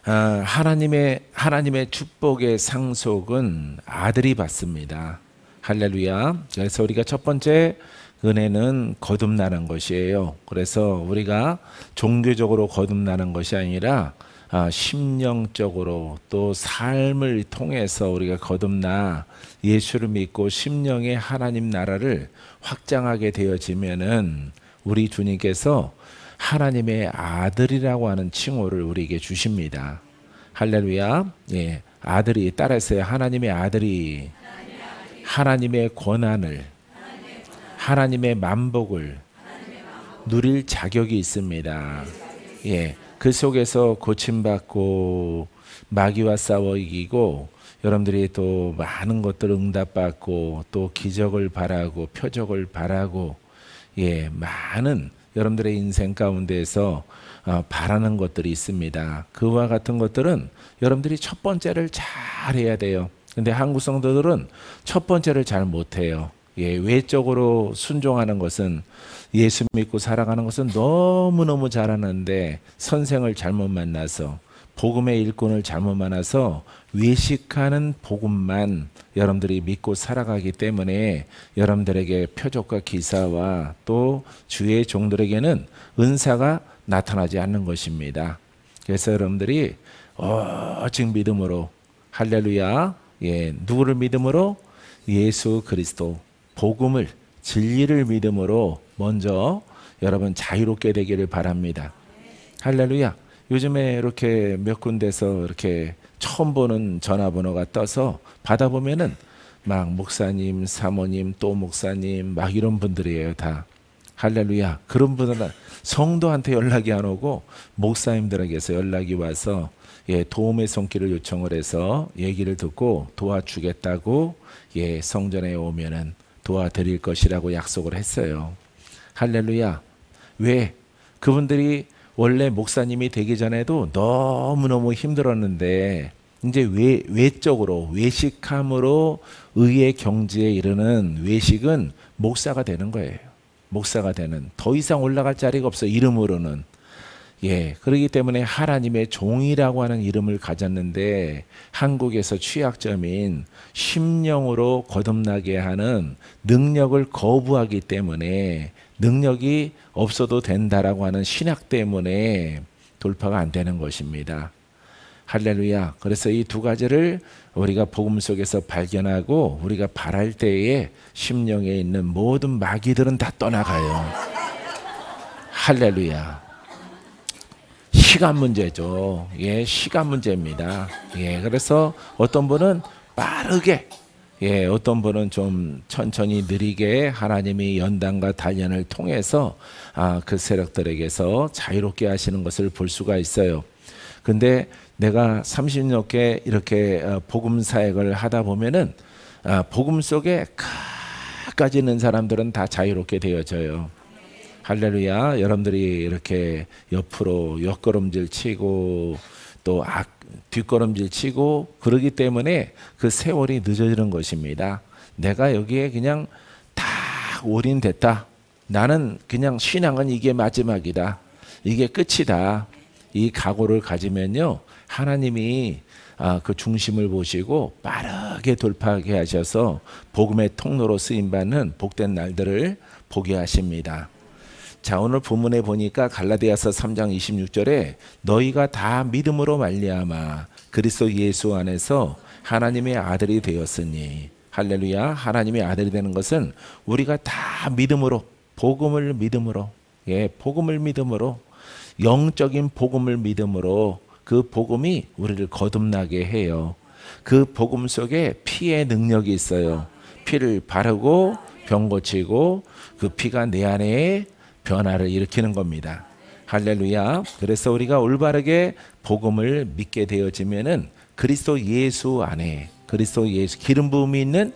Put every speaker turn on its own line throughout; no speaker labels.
하나님의 축복의 상속은 아들이 받습니다. 할렐루야. 그래서 우리가 첫 번째 은혜는 거듭나는 것이에요. 그래서 우리가 종교적으로 거듭나는 것이 아니라 심령적으로 또 삶을 통해서 우리가 거듭나 예수를 믿고 심령의 하나님 나라를 확장하게 되어지면은 우리 주님께서 하나님의 아들이라고 하는 칭호를 우리에게 주십니다. 할렐루야. 예, 아들이 따라서요. 하나님의 아들이 하나님의 권한을, 하나님의 만복을 누릴 자격이 있습니다. 예, 그 속에서 고침받고 마귀와 싸워 이기고 여러분들이 또 많은 것들을 응답받고 또 기적을 바라고 표적을 바라고 예, 많은 여러분들의 인생 가운데에서 바라는 것들이 있습니다. 그와 같은 것들은 여러분들이 첫 번째를 잘 해야 돼요. 근데 한국 성도들은 첫 번째를 잘 못해요. 예, 외적으로 순종하는 것은 예수 믿고 살아가는 것은 너무너무 잘하는데 선생을 잘못 만나서 복음의 일꾼을 잘못 만나서 외식하는 복음만 여러분들이 믿고 살아가기 때문에 여러분들에게 표적과 기사와 또 주의 종들에게는 은사가 나타나지 않는 것입니다. 그래서 여러분들이 오직 믿음으로 할렐루야. 예, 누구를 믿음으로? 예수 그리스도 복음을 진리를 믿음으로 먼저 여러분 자유롭게 되기를 바랍니다. 할렐루야. 요즘에 이렇게 몇 군데서 이렇게 처음 보는 전화번호가 떠서 받아보면은 막 목사님, 사모님, 또 목사님 막 이런 분들이에요 다. 할렐루야. 그런 분들은 성도한테 연락이 안 오고 목사님들에게서 연락이 와서 예, 도움의 손길을 요청을 해서 얘기를 듣고 도와주겠다고 예, 성전에 오면은 도와드릴 것이라고 약속을 했어요. 할렐루야. 왜? 그분들이 원래 목사님이 되기 전에도 너무너무 힘들었는데 이제 외적으로 외식함으로 의의 경지에 이르는 외식은 목사가 되는 거예요. 목사가 되는. 더 이상 올라갈 자리가 없어 이름으로는. 예, 그렇기 때문에 하나님의 종이라고 하는 이름을 가졌는데 한국에서 취약점인 심령으로 거듭나게 하는 능력을 거부하기 때문에 능력이 없어도 된다라고 하는 신학 때문에 돌파가 안 되는 것입니다. 할렐루야. 그래서 이 두 가지를 우리가 복음 속에서 발견하고 우리가 바랄 때에 심령에 있는 모든 마귀들은 다 떠나가요. 할렐루야. 시간 문제죠. 예, 시간 문제입니다. 예, 그래서 어떤 분은 빠르게, 예, 어떤 분은 좀 천천히 느리게 하나님이 연단과 단련을 통해서 그 세력들에게서 자유롭게 하시는 것을 볼 수가 있어요. 근데 내가 30년께 이렇게 복음 사역을 하다 보면은 복음 속에 끝까지 있는 사람들은 다 자유롭게 되어져요. 할렐루야. 여러분들이 이렇게 옆으로 옆걸음질 치고 또 뒷걸음질 치고 그러기 때문에 그 세월이 늦어지는 것입니다. 내가 여기에 그냥 다 올인됐다. 나는 그냥 신앙은 이게 마지막이다. 이게 끝이다. 이 각오를 가지면요. 하나님이 그 중심을 보시고 빠르게 돌파하게 하셔서 복음의 통로로 쓰임받는 복된 날들을 보게 하십니다. 자, 오늘 본문에 보니까 갈라디아서 3장 26절에 너희가 다 믿음으로 말미암아 그리스도 예수 안에서 하나님의 아들이 되었으니 할렐루야. 하나님의 아들이 되는 것은 우리가 다 믿음으로 복음을 믿음으로 예, 복음을 믿음으로 영적인 복음을 믿음으로 그 복음이 우리를 거듭나게 해요. 그 복음 속에 피의 능력이 있어요. 피를 바르고 병 고치고 그 피가 내 안에 변화를 일으키는 겁니다. 할렐루야. 그래서 우리가 올바르게 복음을 믿게 되어지면은 그리스도 예수 안에 그리스도 예수 기름 부음이 있는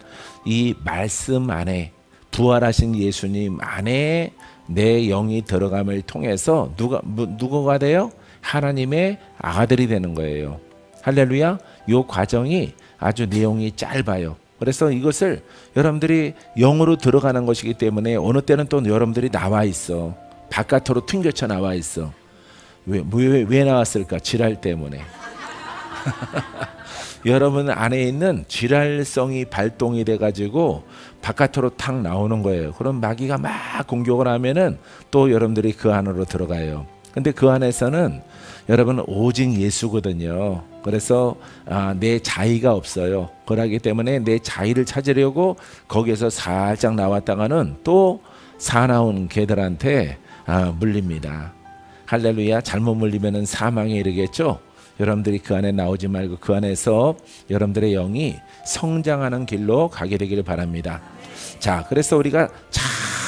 이 말씀 안에 부활하신 예수님 안에 내 영이 들어감을 통해서 누구가 돼요? 하나님의 아들이 되는 거예요. 할렐루야. 이 과정이 아주 내용이 짧아요. 그래서 이것을 여러분들이 영으로 들어가는 것이기 때문에 어느 때는 또 여러분들이 나와 있어. 바깥으로 튕겨쳐 나와 있어. 왜 나왔을까? 지랄 때문에. 여러분 안에 있는 쥐랄성이 발동이 돼가지고 바깥으로 탁 나오는 거예요. 그럼 마귀가 막 공격을 하면은 또 여러분들이 그 안으로 들어가요. 근데 그 안에서는 여러분 오직 예수거든요. 그래서 내 자의가 없어요. 그러기 때문에 내 자의를 찾으려고 거기에서 살짝 나왔다가는 또 사나운 개들한테 물립니다. 할렐루야. 잘못 물리면은 사망에 이르겠죠. 여러분들이 그 안에 나오지 말고 그 안에서 여러분들의 영이 성장하는 길로 가게 되기를 바랍니다. 자, 그래서 우리가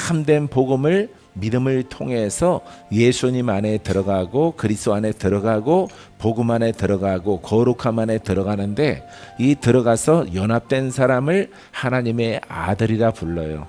참된 복음을 믿음을 통해서 예수님 안에 들어가고 그리스도 안에 들어가고 복음 안에 들어가고 거룩함 안에 들어가는데, 이 들어가서 연합된 사람을 하나님의 아들이라 불러요.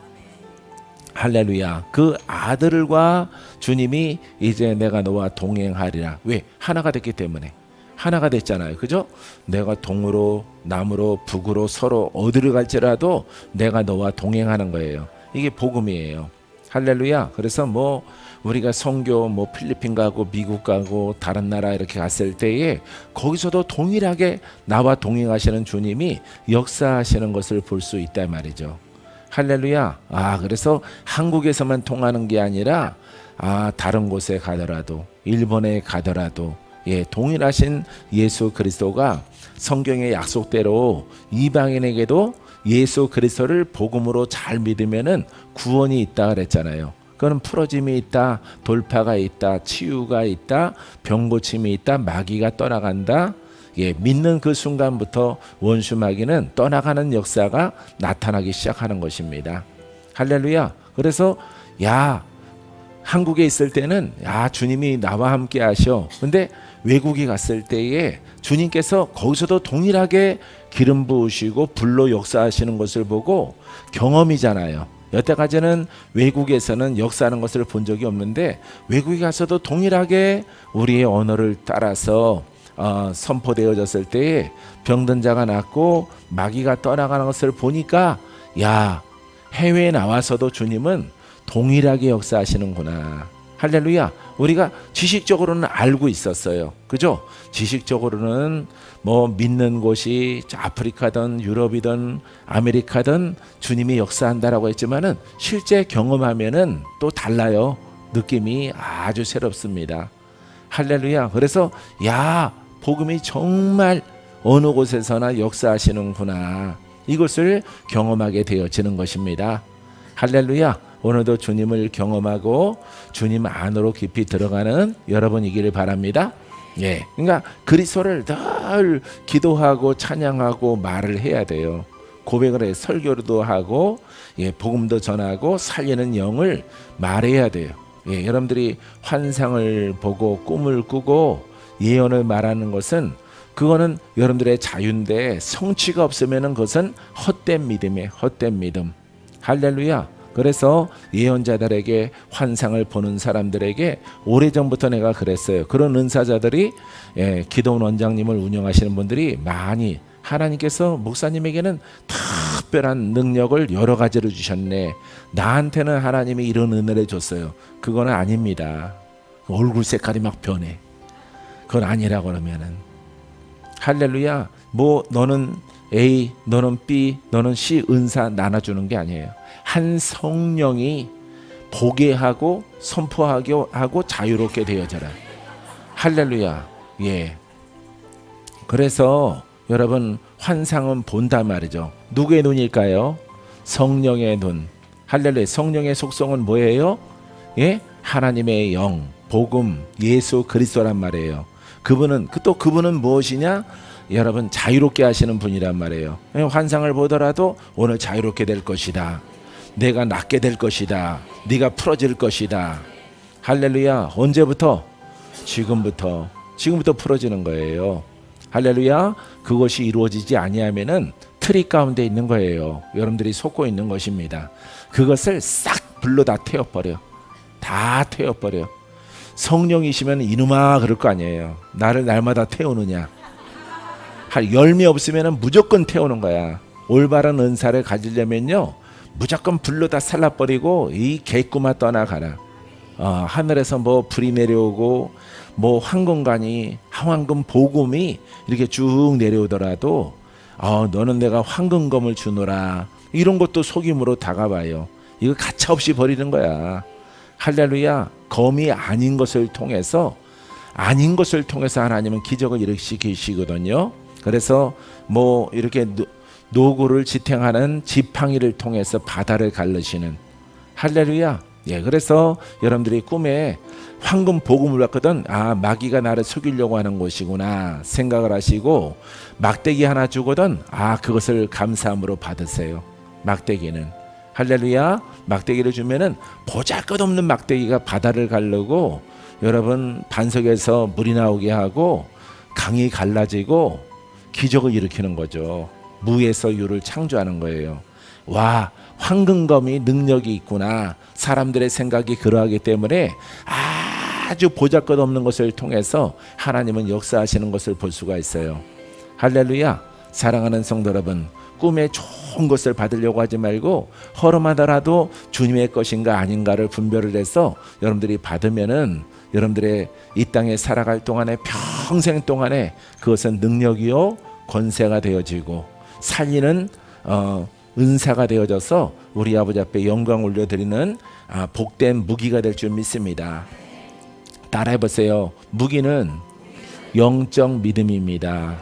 할렐루야. 그 아들과 주님이 이제 내가 너와 동행하리라. 왜? 하나가 됐기 때문에. 하나가 됐잖아요. 그죠? 내가 동으로 남으로 북으로 서로 어디를 갈지라도 내가 너와 동행하는 거예요. 이게 복음이에요. 할렐루야. 그래서 뭐 우리가 선교 뭐 필리핀 가고 미국 가고 다른 나라 이렇게 갔을 때에 거기서도 동일하게 나와 동행하시는 주님이 역사하시는 것을 볼 수 있단 말이죠. 할렐루야. 그래서 한국에서만 통하는 게 아니라 다른 곳에 가더라도 일본에 가더라도 동일하신 예수 그리스도가 성경의 약속대로 이방인에게도 예수 그리스도를 복음으로 잘 믿으면은 구원이 있다 그랬잖아요. 그거는 풀어짐이 있다, 돌파가 있다, 치유가 있다, 병고침이 있다, 마귀가 떠나간다. 믿는 그 순간부터 원수 마귀는 떠나가는 역사가 나타나기 시작하는 것입니다. 할렐루야. 그래서 한국에 있을 때는 주님이 나와 함께 하셔. 근데 외국에 갔을 때에 주님께서 거기서도 동일하게 기름 부으시고 불로 역사하시는 것을 보고 경험이잖아요. 여태까지는 외국에서는 역사하는 것을 본 적이 없는데 외국에 가서도 동일하게 우리의 언어를 따라서 선포되어졌을 때에 병든 자가 낫고 마귀가 떠나가는 것을 보니까 해외에 나와서도 주님은 동일하게 역사하시는구나. 할렐루야. 우리가 지식적으로는 알고 있었어요. 그죠? 지식적으로는 뭐 믿는 곳이 아프리카든 유럽이든 아메리카든 주님이 역사한다라고 했지만은 실제 경험하면은 또 달라요. 느낌이 아주 새롭습니다. 할렐루야. 그래서 복음이 정말 어느 곳에서나 역사하시는구나. 이것을 경험하게 되어지는 것입니다. 할렐루야. 오늘도 주님을 경험하고 주님 안으로 깊이 들어가는 여러분이기를 바랍니다. 그러니까 그리스도를 늘 기도하고 찬양하고 말을 해야 돼요. 고백을 해 설교도 하고 복음도 전하고 살리는 영을 말해야 돼요. 여러분들이 환상을 보고 꿈을 꾸고 예언을 말하는 것은 그거는 여러분들의 자유인데 성취가 없으면 그것은 헛된 믿음이에요. 헛된 믿음. 할렐루야. 그래서 예언자들에게 환상을 보는 사람들에게 오래전부터 내가 그랬어요. 그런 은사자들이 기도원 원장님을 운영하시는 분들이 많이 하나님께서 목사님에게는 특별한 능력을 여러 가지로 주셨네. 나한테는 하나님이 이런 은혜를 줬어요. 그건 아닙니다. 얼굴 색깔이 막 변해. 그건 아니라고 그러면은 할렐루야. 뭐 너는 A, 너는 B, 너는 C 은사 나눠주는 게 아니에요. 한 성령이 보게 하고 선포하게 하고 자유롭게 되어져라. 할렐루야. 그래서 여러분 환상은 본단 말이죠. 누구의 눈일까요? 성령의 눈. 할렐루야. 성령의 속성은 뭐예요? 하나님의 영, 복음, 예수 그리스도란 말이에요. 그분은 무엇이냐? 여러분 자유롭게 하시는 분이란 말이에요. 환상을 보더라도 오늘 자유롭게 될 것이다. 내가 낫게 될 것이다. 네가 풀어질 것이다. 할렐루야. 언제부터? 지금부터 풀어지는 거예요. 할렐루야. 그것이 이루어지지 아니하면은 트리 가운데 있는 거예요. 여러분들이 속고 있는 것입니다. 그것을 싹 불로 다 태워버려. 다 태워버려. 성령이시면 이놈아 그럴 거 아니에요. 나를 날마다 태우느냐. 할 열매 없으면 무조건 태우는 거야. 올바른 은사를 가지려면요 무조건 불로 다 살라버리고 이 개꿈아 떠나가라. 하늘에서 뭐 불이 내려오고 뭐 황금관이 황금 복음이 이렇게 쭉 내려오더라도 너는 내가 황금검을 주노라, 이런 것도 속임으로 다가와요. 이거 가차없이 버리는 거야. 할렐루야. 검이 아닌 것을 통해서 하나님은 기적을 일으키시거든요. 그래서 뭐 이렇게 노고를 지탱하는 지팡이를 통해서 바다를 갈르시는, 할렐루야. 예, 그래서 여러분들이 꿈에 황금 복음을 받거든, 마귀가 나를 속이려고 하는 곳이구나 생각을 하시고, 막대기 하나 주거든, 그것을 감사함으로 받으세요. 막대기는, 할렐루야. 막대기를 주면은 보잘것없는 막대기가 바다를 가르고, 여러분 반석에서 물이 나오게 하고 강이 갈라지고 기적을 일으키는 거죠. 무에서 유를 창조하는 거예요. 와, 황금검이 능력이 있구나. 사람들의 생각이 그러하기 때문에 아주 보잘것없는 것을 통해서 하나님은 역사하시는 것을 볼 수가 있어요. 할렐루야. 사랑하는 성도 여러분, 꿈에 좋은 것을 받으려고 하지 말고 허름하더라도 주님의 것인가 아닌가를 분별을 해서 여러분들이 받으면은 여러분들의 이 땅에 살아갈 동안에, 평생 동안에 그것은 능력이요 권세가 되어지고 살리는 은사가 되어져서 우리 아버지 앞에 영광 올려드리는 복된 무기가 될 줄 믿습니다. 따라해보세요. 무기는 영적 믿음입니다.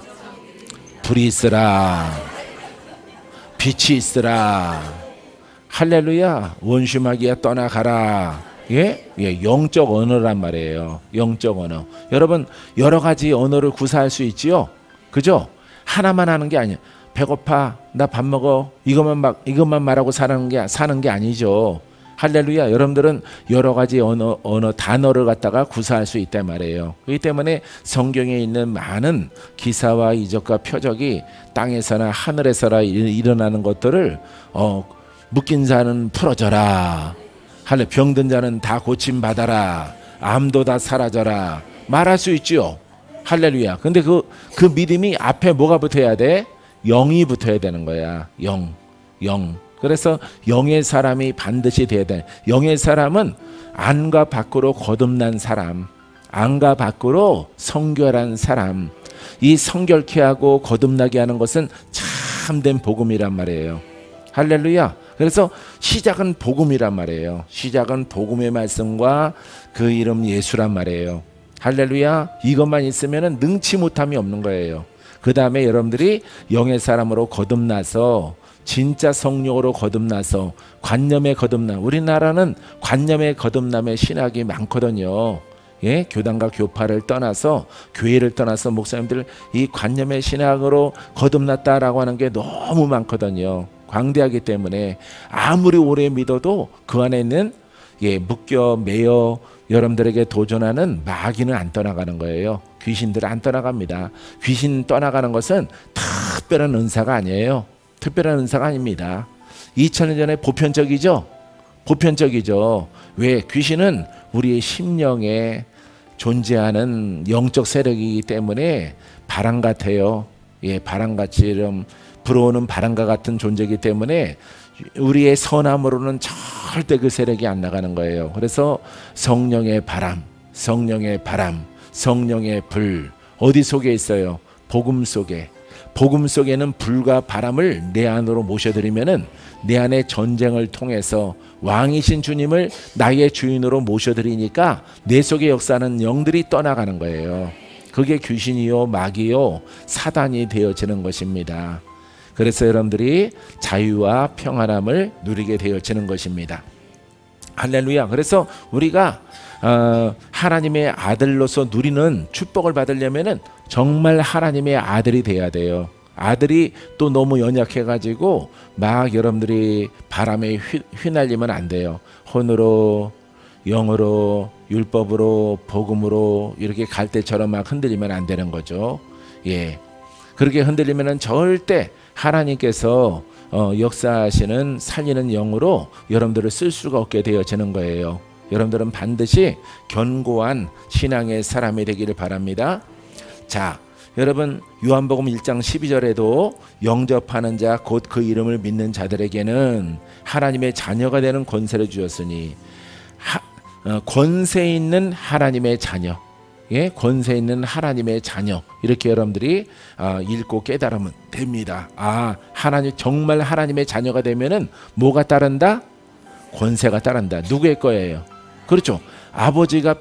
불이 있으라, 빛이 있으라. 할렐루야. 원수마귀야 떠나가라. 예? 영적 언어란 말이에요. 영적 언어. 여러분, 여러 가지 언어를 구사할 수 있지요. 그죠? 하나만 하는 게 아니에요. 배고파, 나 밥 먹어, 이것만 말하고 사는 게 아니죠. 할렐루야. 여러분들은 여러 가지 언어 단어를 갖다가 구사할 수 있단 말이에요. 그렇기 때문에 성경에 있는 많은 기사와 이적과 표적이 땅에서나 하늘에서나 일어나는 것들을 묶인 자는 풀어져라, 병든 자는 다 고침받아라, 암도 다 사라져라, 말할 수 있지요. 할렐루야. 근데 그 믿음이 앞에 뭐가 붙어야 돼? 영이 붙어야 되는 거야. 영. 그래서 영의 사람이 반드시 돼야 돼. 영의 사람은 안과 밖으로 거듭난 사람, 안과 밖으로 성결한 사람. 이 성결케 하고 거듭나게 하는 것은 참된 복음이란 말이에요. 할렐루야. 그래서 시작은 복음이란 말이에요. 시작은 복음의 말씀과 그 이름 예수란 말이에요. 할렐루야. 이것만 있으면 능치 못함이 없는 거예요. 그 다음에 여러분들이 영의 사람으로 거듭나서 진짜 성령으로 거듭나서 관념에 거듭나. 우리나라는 관념에 거듭남의 신학이 많거든요. 예? 교단과 교파를 떠나서, 교회를 떠나서 목사님들 이 관념의 신학으로 거듭났다라고 하는 게 너무 많거든요. 광대하기 때문에 아무리 오래 믿어도 그 안에 있는 묶여 매여 여러분들에게 도전하는 마귀는 안 떠나가는 거예요. 귀신들은 안 떠나갑니다. 귀신 떠나가는 것은 특별한 은사가 아니에요. 특별한 은사가 아닙니다. 2000년 전에 보편적이죠. 왜? 귀신은 우리의 심령에 존재하는 영적 세력이기 때문에 바람 같아요. 바람같이 불어오는 바람과 같은 존재이기 때문에 우리의 선함으로는 절대 그 세력이 안 나가는 거예요. 그래서 성령의 바람, 성령의 불 어디 속에 있어요? 복음 속에. 복음 속에는 불과 바람을 내 안으로 모셔드리면은 내 안에 전쟁을 통해서 왕이신 주님을 나의 주인으로 모셔드리니까 내 속에 역사하는 영들이 떠나가는 거예요. 그게 귀신이요 마귀요 사단이 되어지는 것입니다. 그래서 여러분들이 자유와 평안함을 누리게 되어지는 것입니다. 할렐루야. 그래서 우리가 하나님의 아들로서 누리는 축복을 받으려면은 정말 하나님의 아들이 돼야 돼요. 아들이 또 너무 연약해가지고 막 여러분들이 바람에 휘날리면 안 돼요. 혼으로, 영으로, 율법으로, 복음으로 이렇게 갈대처럼 막 흔들리면 안 되는 거죠. 예, 그렇게 흔들리면은 절대 하나님께서 역사하시는 살리는 영으로 여러분들을 쓸 수가 없게 되어지는 거예요. 여러분들은 반드시 견고한 신앙의 사람이 되기를 바랍니다. 자, 여러분 요한복음 1장 12절에도 영접하는 자 곧 그 이름을 믿는 자들에게는 하나님의 자녀가 되는 권세를 주었으니 권세 있는 하나님의 자녀. 예, 권세 있는 하나님의 자녀, 이렇게 여러분들이 읽고 깨달으면 됩니다. 하나님, 정말 하나님의 자녀가 되면은 뭐가 따른다? 권세가 따른다. 누구의 거예요? 그렇죠. 아버지가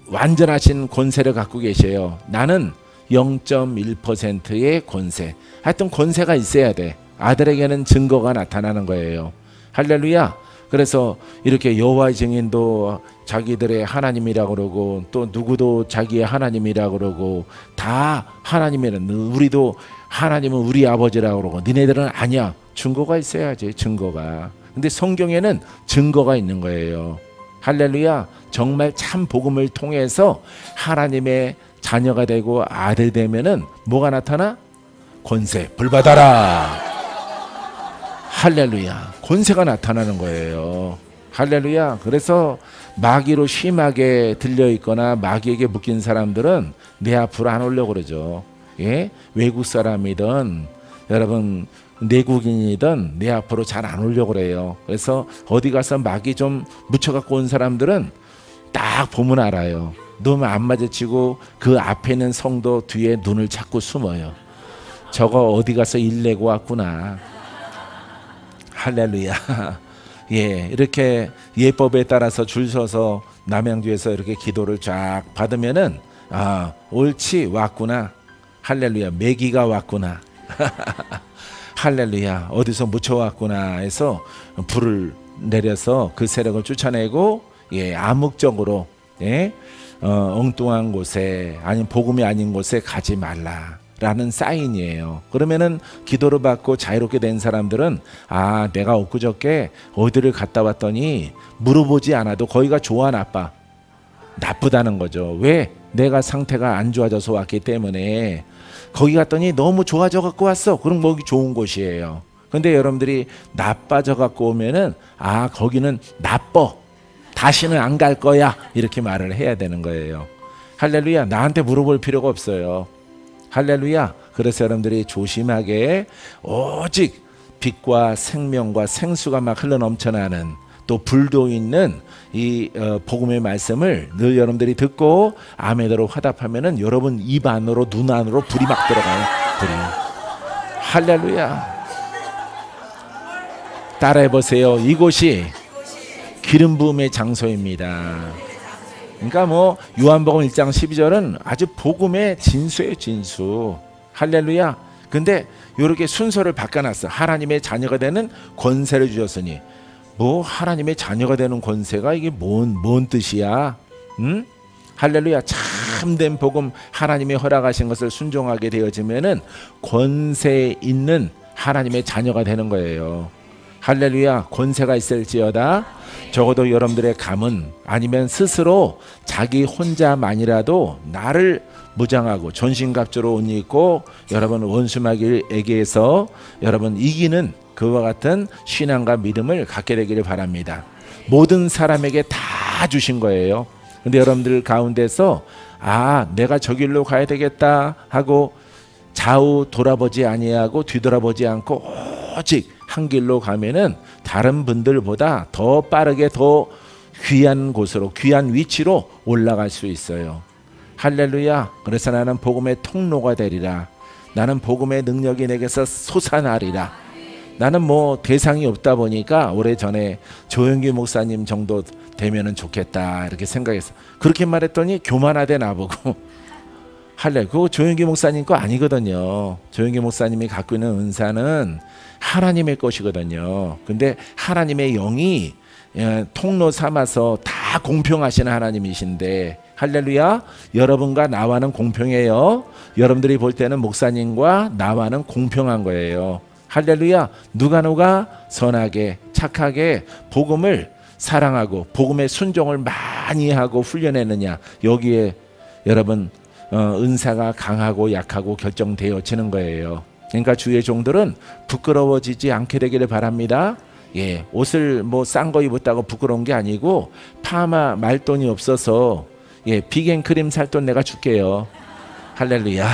완전하신 권세를 갖고 계셔요. 나는 0.1%의 권세. 하여튼 권세가 있어야 돼. 아들에게는 증거가 나타나는 거예요. 할렐루야. 그래서 이렇게 여호와의 증인도 자기들의 하나님이라고 그러고, 또 누구도 자기의 하나님이라고 그러고, 다 하나님이란, 우리도 하나님은 우리 아버지라고 그러고, 니네들은 아니야. 증거가 있어야지, 증거가. 근데 성경에는 증거가 있는 거예요. 할렐루야. 정말 참 복음을 통해서 하나님의 자녀가 되고 아들 되면은 뭐가 나타나? 권세, 불 받아라. 할렐루야. 권세가 나타나는 거예요. 할렐루야. 그래서 마귀로 심하게 들려 있거나 마귀에게 묶인 사람들은 내 앞으로 안 오려고 그러죠. 예? 외국 사람이든 여러분 내국인이든 내 앞으로 잘 안 오려고 그래요. 그래서 어디 가서 마귀 좀 묻혀갖고 온 사람들은 딱 보면 알아요. 너무 안 마주치고 그 앞에 있는 성도 뒤에 눈을 자꾸 숨어요. 저거 어디 가서 일 내고 왔구나. 할렐루야. 예, 이렇게 예법에 따라서 줄 서서 남양주에서 이렇게 기도를 쫙 받으면은 옳지, 왔구나. 할렐루야. 매기가 왔구나. 할렐루야. 어디서 묻혀왔구나 해서 불을 내려서 그 세력을 쫓아내고, 예, 암묵적으로, 예, 엉뚱한 곳에, 아니면 복음이 아닌 곳에 가지 말라라는 사인이에요. 그러면은 기도를 받고 자유롭게 된 사람들은 내가 엊그저께 어디를 갔다 왔더니 물어보지 않아도 거기가 좋아, 나빠? 나쁘다는 거죠. 왜? 내가 상태가 안 좋아져서 왔기 때문에. 거기 갔더니 너무 좋아져 갖고 왔어. 그럼 거기 좋은 곳이에요. 근데 여러분들이 나빠져 갖고 오면은 거기는 나빠, 다시는 안 갈 거야, 이렇게 말을 해야 되는 거예요. 할렐루야. 나한테 물어볼 필요가 없어요. 할렐루야. 그래서 여러분들이 조심하게 오직 빛과 생명과 생수가 막 흘러넘쳐나는, 또 불도 있는 이 복음의 말씀을 늘 여러분들이 듣고 아멘으로 화답하면은 여러분 입 안으로, 눈 안으로 불이 막 들어가요. 불이. 할렐루야. 따라해 보세요. 이곳이 기름 부음의 장소입니다. 그러니까 뭐 요한복음 1장 12절은 아주 복음의 진수예요, 진수. 할렐루야. 근데 이렇게 순서를 바꿔놨어. 하나님의 자녀가 되는 권세를 주셨으니. 뭐 하나님의 자녀가 되는 권세가 이게 뭔 뜻이야? 응? 할렐루야. 참된 복음, 하나님이 허락하신 것을 순종하게 되어지면은 권세 있는 하나님의 자녀가 되는 거예요. 할렐루야. 권세가 있을지어다. 적어도 여러분들의 감은, 아니면 스스로 자기 혼자만이라도 나를 무장하고 전신갑주로 옷 입고 여러분 원수마귀에게서 여러분 이기는 그와 같은 신앙과 믿음을 갖게 되기를 바랍니다. 모든 사람에게 다 주신 거예요. 근데 여러분들 가운데서 내가 저 길로 가야 되겠다 하고 좌우 돌아보지 아니하고 뒤돌아보지 않고 오직 한 길로 가면은 다른 분들보다 더 빠르게 더 귀한 곳으로, 귀한 위치로 올라갈 수 있어요. 할렐루야. 그래서 나는 복음의 통로가 되리라. 나는 복음의 능력이 내게서 솟아나리라. 나는 뭐 대상이 없다 보니까 오래전에 조영기 목사님 정도 되면은 좋겠다 이렇게 생각했어. 그렇게 말했더니 교만하대 나보고. 그거 조영기 목사님 거 아니거든요. 조영기 목사님이 갖고 있는 은사는 하나님의 것이거든요. 근데 하나님의 영이 통로 삼아서 다 공평하신 하나님이신데, 할렐루야. 여러분과 나와는 공평해요. 여러분들이 볼 때는 목사님과 나와는 공평한 거예요. 할렐루야. 누가 선하게 착하게 복음을 사랑하고 복음의 순종을 많이 하고 훈련했느냐, 여기에 여러분 은사가 강하고 약하고 결정되어지는 거예요. 그러니까 주의 종들은 부끄러워지지 않게 되기를 바랍니다. 예, 옷을 뭐 싼 거 입었다고 부끄러운 게 아니고, 파마 말 돈이 없어서 비겐 크림 살 돈 내가 줄게요. 할렐루야.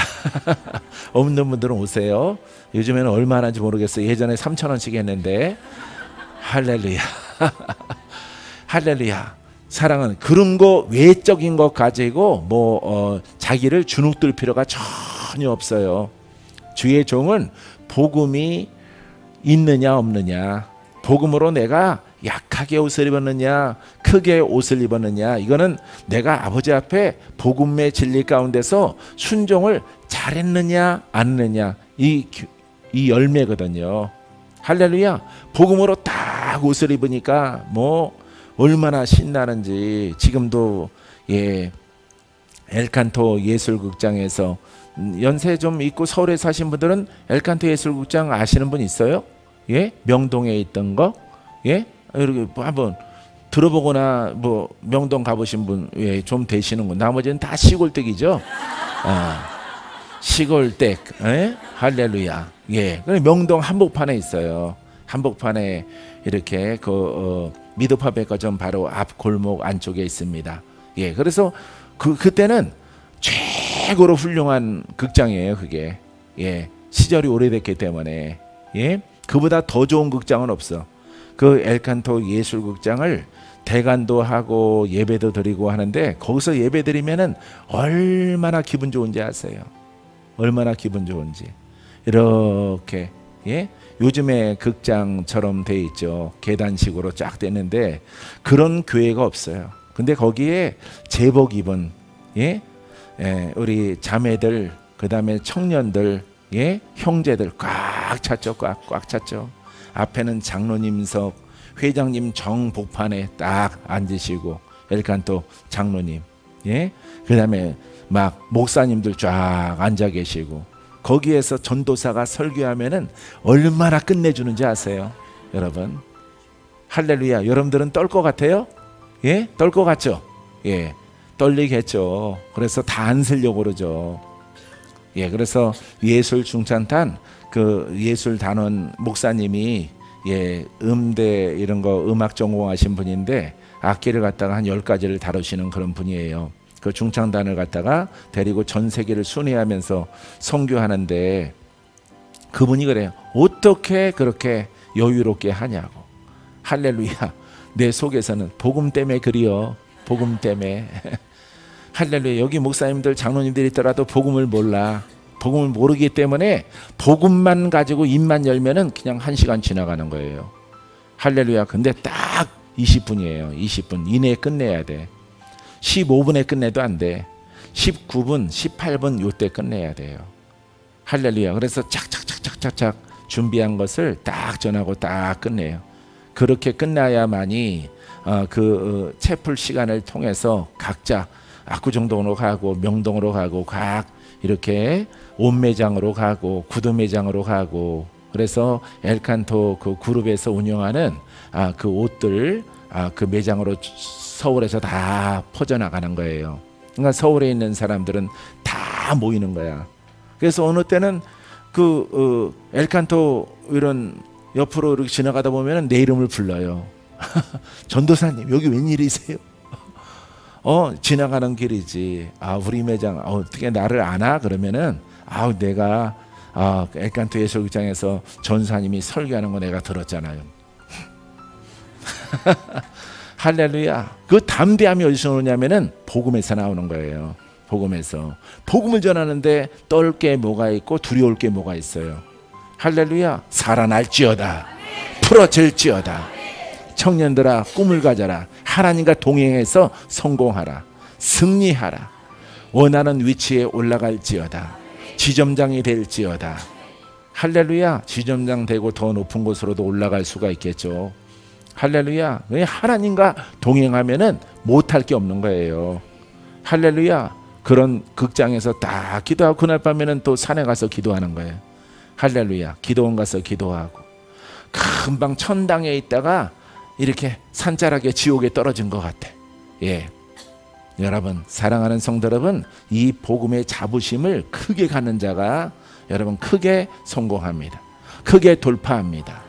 없는 분들은 오세요. 요즘에는 얼마 하는지 모르겠어요. 예전에 3,000원씩 했는데. 할렐루야. 할렐루야. 사랑은 그런 거 외적인 것 가지고 자기를 주눅들 필요가 전혀 없어요. 주의 종은 복음이 있느냐 없느냐, 복음으로 내가 약하게 옷을 입었느냐 크게 옷을 입었느냐, 이거는 내가 아버지 앞에 복음의 진리 가운데서 순종을 잘했느냐 안 했느냐, 이 열매거든요. 할렐루야. 복음으로 딱 옷을 입으니까 얼마나 신나는지. 지금도 엘칸토 예술극장에서 연세 좀 있고 서울에 사신 분들은 엘칸토 예술극장 아시는 분 있어요? 명동에 있던 거? 이렇게 한번 들어보거나 명동 가보신 분 좀 되시는군. 나머지는 다 시골댁이죠. 시골댁. 할렐루야. 명동 한복판에 있어요. 한복판에 이렇게 미드파 백화점 바로 앞 골목 안쪽에 있습니다. 그래서 그때는 최고로 훌륭한 극장이에요. 그게 시절이 오래됐기 때문에 그보다 더 좋은 극장은 없어. 그 엘칸토 예술극장을 대관도 하고 예배도 드리고 하는데, 거기서 예배 드리면은 얼마나 기분 좋은지 아세요? 얼마나 기분 좋은지. 이렇게 요즘에 극장처럼 돼 있죠. 계단식으로 쫙 되는데 그런 교회가 없어요. 근데 거기에 제복 입은 우리 자매들, 그 다음에 청년들, 형제들 꽉 찼죠. 꽉 찼죠. 앞에는 장로님석, 회장님 정복판에 딱 앉으시고, 엘칸토 장로님, 그 다음에 막 목사님들 쫙 앉아 계시고, 거기에서 전도사가 설교하면은 얼마나 끝내주는지 아세요, 여러분? 할렐루야. 여러분들은 떨 것 같아요? 떨 것 같죠? 떨리겠죠. 그래서 다 안 쓰려고 그러죠. 그래서 예술 중창단 그 예술 단원 목사님이 음대 이런 거 음악 전공하신 분인데 악기를 갖다가 한 10가지를 다루시는 그런 분이에요. 그 중창단을 갖다가 데리고 전 세계를 순회하면서 선교하는데, 그분이 그래요. 어떻게 그렇게 여유롭게 하냐고. 할렐루야. 내 속에서는 복음 때문에 그리요. 복음 때문에. 할렐루야. 여기 목사님들 장로님들이 있더라도 복음을 몰라. 복음을 모르기 때문에 복음만 가지고 입만 열면은 그냥 1시간 지나가는 거예요. 할렐루야. 근데 딱 20분이에요. 20분 이내에 끝내야 돼. 15분에 끝내도 안 돼. 19분, 18분 요때 끝내야 돼요. 할렐루야. 그래서 착착착착착착 준비한 것을 딱 전하고 딱 끝내요. 그렇게 끝나야만이 채플 시간을 통해서 각자 압구정동으로 가고 명동으로 가고 각 이렇게 옷매장으로 가고 구두매장으로 가고, 그래서 엘칸토 그 그룹에서 운영하는 그 옷들 그 매장으로 서울에서 다 퍼져나가는 거예요. 그러니까 서울에 있는 사람들은 다 모이는 거야. 그래서 어느 때는 엘칸토 이런 옆으로 이렇게 지나가다 보면 내 이름을 불러요. 전도사님 여기 웬일이세요? 지나가는 길이지. 우리 매장 어떻게 나를 아나? 그러면은 내가 엘칸토 예술극장에서 전사님이 설교하는 거 내가 들었잖아요. 할렐루야. 그 담대함이 어디서 오냐면은 복음에서 나오는 거예요. 복음에서. 복음을 전하는데 떨 게 뭐가 있고 두려울 게 뭐가 있어요. 할렐루야. 살아날지어다. 풀어질지어다. 청년들아 꿈을 가져라. 하나님과 동행해서 성공하라. 승리하라. 원하는 위치에 올라갈지어다. 지점장이 될지어다. 할렐루야. 지점장 되고 더 높은 곳으로도 올라갈 수가 있겠죠. 할렐루야. 하나님과 동행하면은 못할 게 없는 거예요. 할렐루야. 그런 극장에서 딱 기도하고 그날 밤에는 또 산에 가서 기도하는 거예요. 할렐루야. 기도원 가서 기도하고 금방 천당에 있다가 이렇게 산자락에 지옥에 떨어진 것 같아. 여러분 사랑하는 성도 여러분, 이 복음의 자부심을 크게 갖는 자가 여러분 크게 성공합니다. 크게 돌파합니다.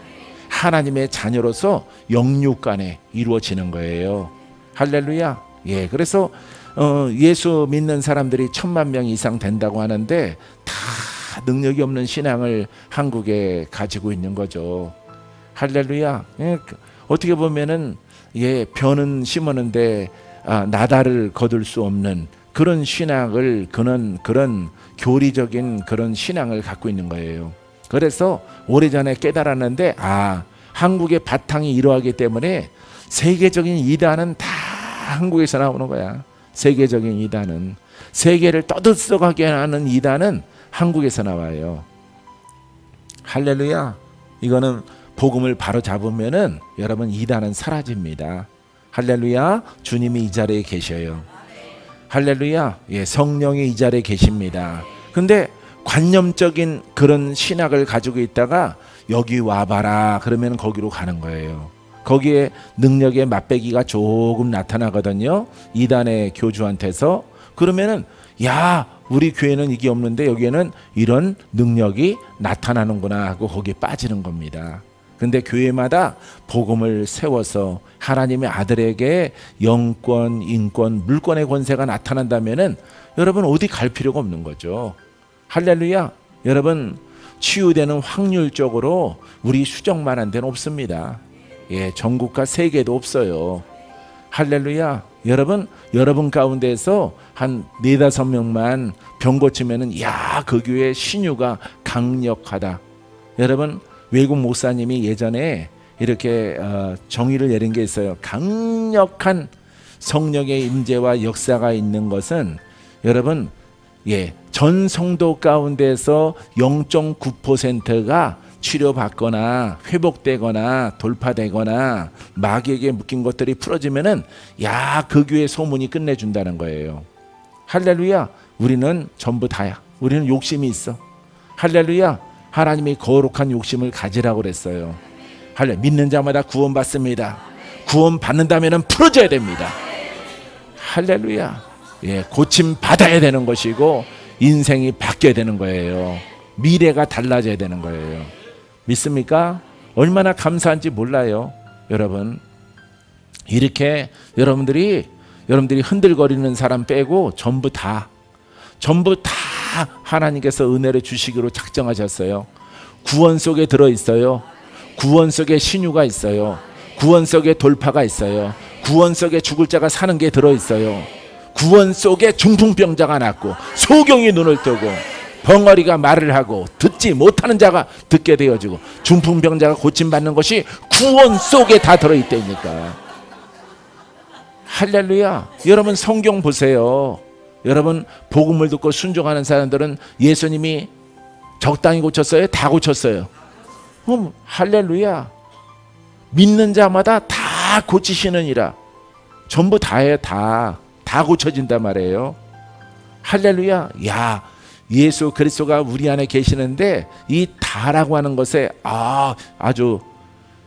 하나님의 자녀로서 영육간에 이루어지는 거예요. 할렐루야. 그래서 예수 믿는 사람들이 1000만 명 이상 된다고 하는데 다 능력이 없는 신앙을 한국에 가지고 있는 거죠. 할렐루야. 어떻게 보면은 예, 벼는 심었는데 나달을 거둘 수 없는 그런 신앙을, 그런 교리적인 그런 신앙을 갖고 있는 거예요. 그래서 오래전에 깨달았는데 한국의 바탕이 이러하기 때문에 세계적인 이단은 다 한국에서 나오는 거야. 세계적인 이단은, 세계를 떠들썩하게 하는 이단은 한국에서 나와요. 할렐루야. 이거는 복음을 바로 잡으면은 여러분 이단은 사라집니다. 할렐루야. 주님이 이 자리에 계셔요. 할렐루야. 예, 성령이 이 자리에 계십니다. 근데 관념적인 그런 신학을 가지고 있다가 여기 와봐라 그러면 거기로 가는 거예요. 거기에 능력의 맛배기가 조금 나타나거든요. 이단의 교주한테서. 그러면은 야, 우리 교회는 이게 없는데 여기에는 이런 능력이 나타나는구나 하고 거기에 빠지는 겁니다. 근데 교회마다 복음을 세워서 하나님의 아들에게 영권, 인권, 물권의 권세가 나타난다면은 여러분 어디 갈 필요가 없는 거죠. 할렐루야. 여러분 치유되는 확률적으로 우리 수정만한 데는 없습니다. 예, 전국과 세계도 없어요. 할렐루야. 여러분 가운데서 한 4-5명만 병 고치면은 야, 그 교회 신유가 강력하다. 여러분 외국 목사님이 예전에 이렇게 정의를 내린 게 있어요. 강력한 성령의 임재와 역사가 있는 것은 여러분 전 성도 가운데서 0.9%가 치료받거나 회복되거나 돌파되거나 마귀에게 묶인 것들이 풀어지면은 야, 그 교회 소문이 끝내준다는 거예요. 할렐루야. 우리는 전부 다야. 우리는 욕심이 있어. 할렐루야. 하나님이 거룩한 욕심을 가지라고 그랬어요. 믿는 자마다 구원받습니다. 구원 받는다면 풀어져야 됩니다. 할렐루야. 예, 고침 받아야 되는 것이고 인생이 바뀌어야 되는 거예요. 미래가 달라져야 되는 거예요. 믿습니까? 얼마나 감사한지 몰라요. 여러분 이렇게 여러분들이 흔들거리는 사람 빼고 전부 다 하나님께서 은혜를 주시기로 작정하셨어요. 구원 속에 들어있어요. 구원 속에 신유가 있어요. 구원 속에 돌파가 있어요. 구원 속에 죽을 자가 사는 게 들어있어요. 구원 속에 중풍병자가 낫고 소경이 눈을 뜨고 벙어리가 말을 하고 듣지 못하는 자가 듣게 되어지고 중풍병자가 고침받는 것이 구원 속에 다 들어있다니까. 할렐루야. 여러분 성경 보세요. 여러분 복음을 듣고 순종하는 사람들은 예수님이 적당히 고쳤어요? 다 고쳤어요? 할렐루야. 믿는 자마다 다 고치시느니라. 전부 다예요. 다 고쳐진단 말이에요. 할렐루야. 야, 예수 그리스도가 우리 안에 계시는데 이 다라고 하는 것에 아주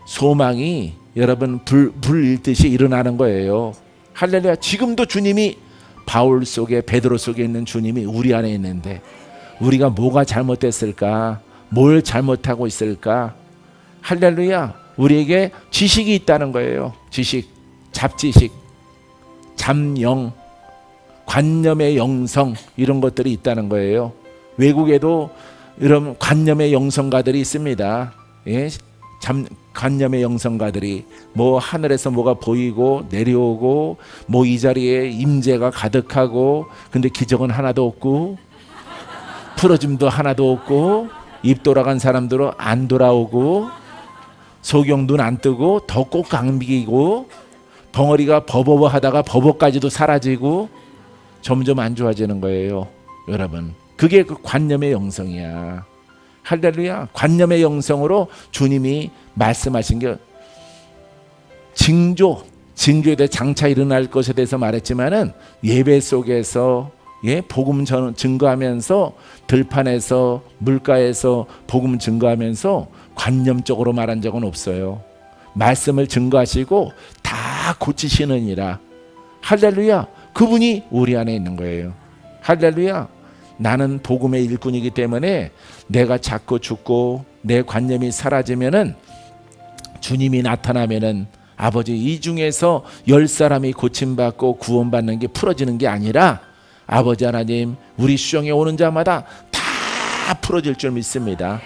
소망이 여러분 불일듯이 일어나는 거예요. 할렐루야. 지금도 주님이 바울 속에 베드로 속에 있는 주님이 우리 안에 있는데 우리가 뭐가 잘못됐을까? 뭘 잘못하고 있을까? 할렐루야. 우리에게 지식이 있다는 거예요. 지식, 잡지식, 잠영, 관념의 영성 이런 것들이 있다는 거예요. 외국에도 이런 관념의 영성가들이 있습니다. 예? 관념의 영성가들이 뭐 하늘에서 뭐가 보이고 내려오고 뭐 이 자리에 임재가 가득하고 근데 기적은 하나도 없고 풀어짐도 하나도 없고 입 돌아간 사람들은 안 돌아오고 소경 눈 안 뜨고 더 꼭 감기고 벙어리가 버버버 하다가 버버까지도 사라지고 점점 안 좋아지는 거예요. 여러분 그게 그 관념의 영성이야. 할렐루야. 관념의 영성으로 주님이 말씀하신 게 징조에 대해 장차 일어날 것에 대해서 말했지만은 예배 속에서 복음 증거하면서 들판에서 물가에서 복음 증거하면서 관념적으로 말한 적은 없어요. 말씀을 증거하시고 다 고치시느니라. 할렐루야. 그분이 우리 안에 있는 거예요. 할렐루야. 나는 복음의 일꾼이기 때문에 내가 자꾸 죽고 내 관념이 사라지면은 주님이 나타나면은 아버지 이 중에서 10사람이 고침받고 구원받는 게 풀어지는 게 아니라 아버지 하나님 우리 수정에 오는 자마다 다 풀어질 줄 믿습니다.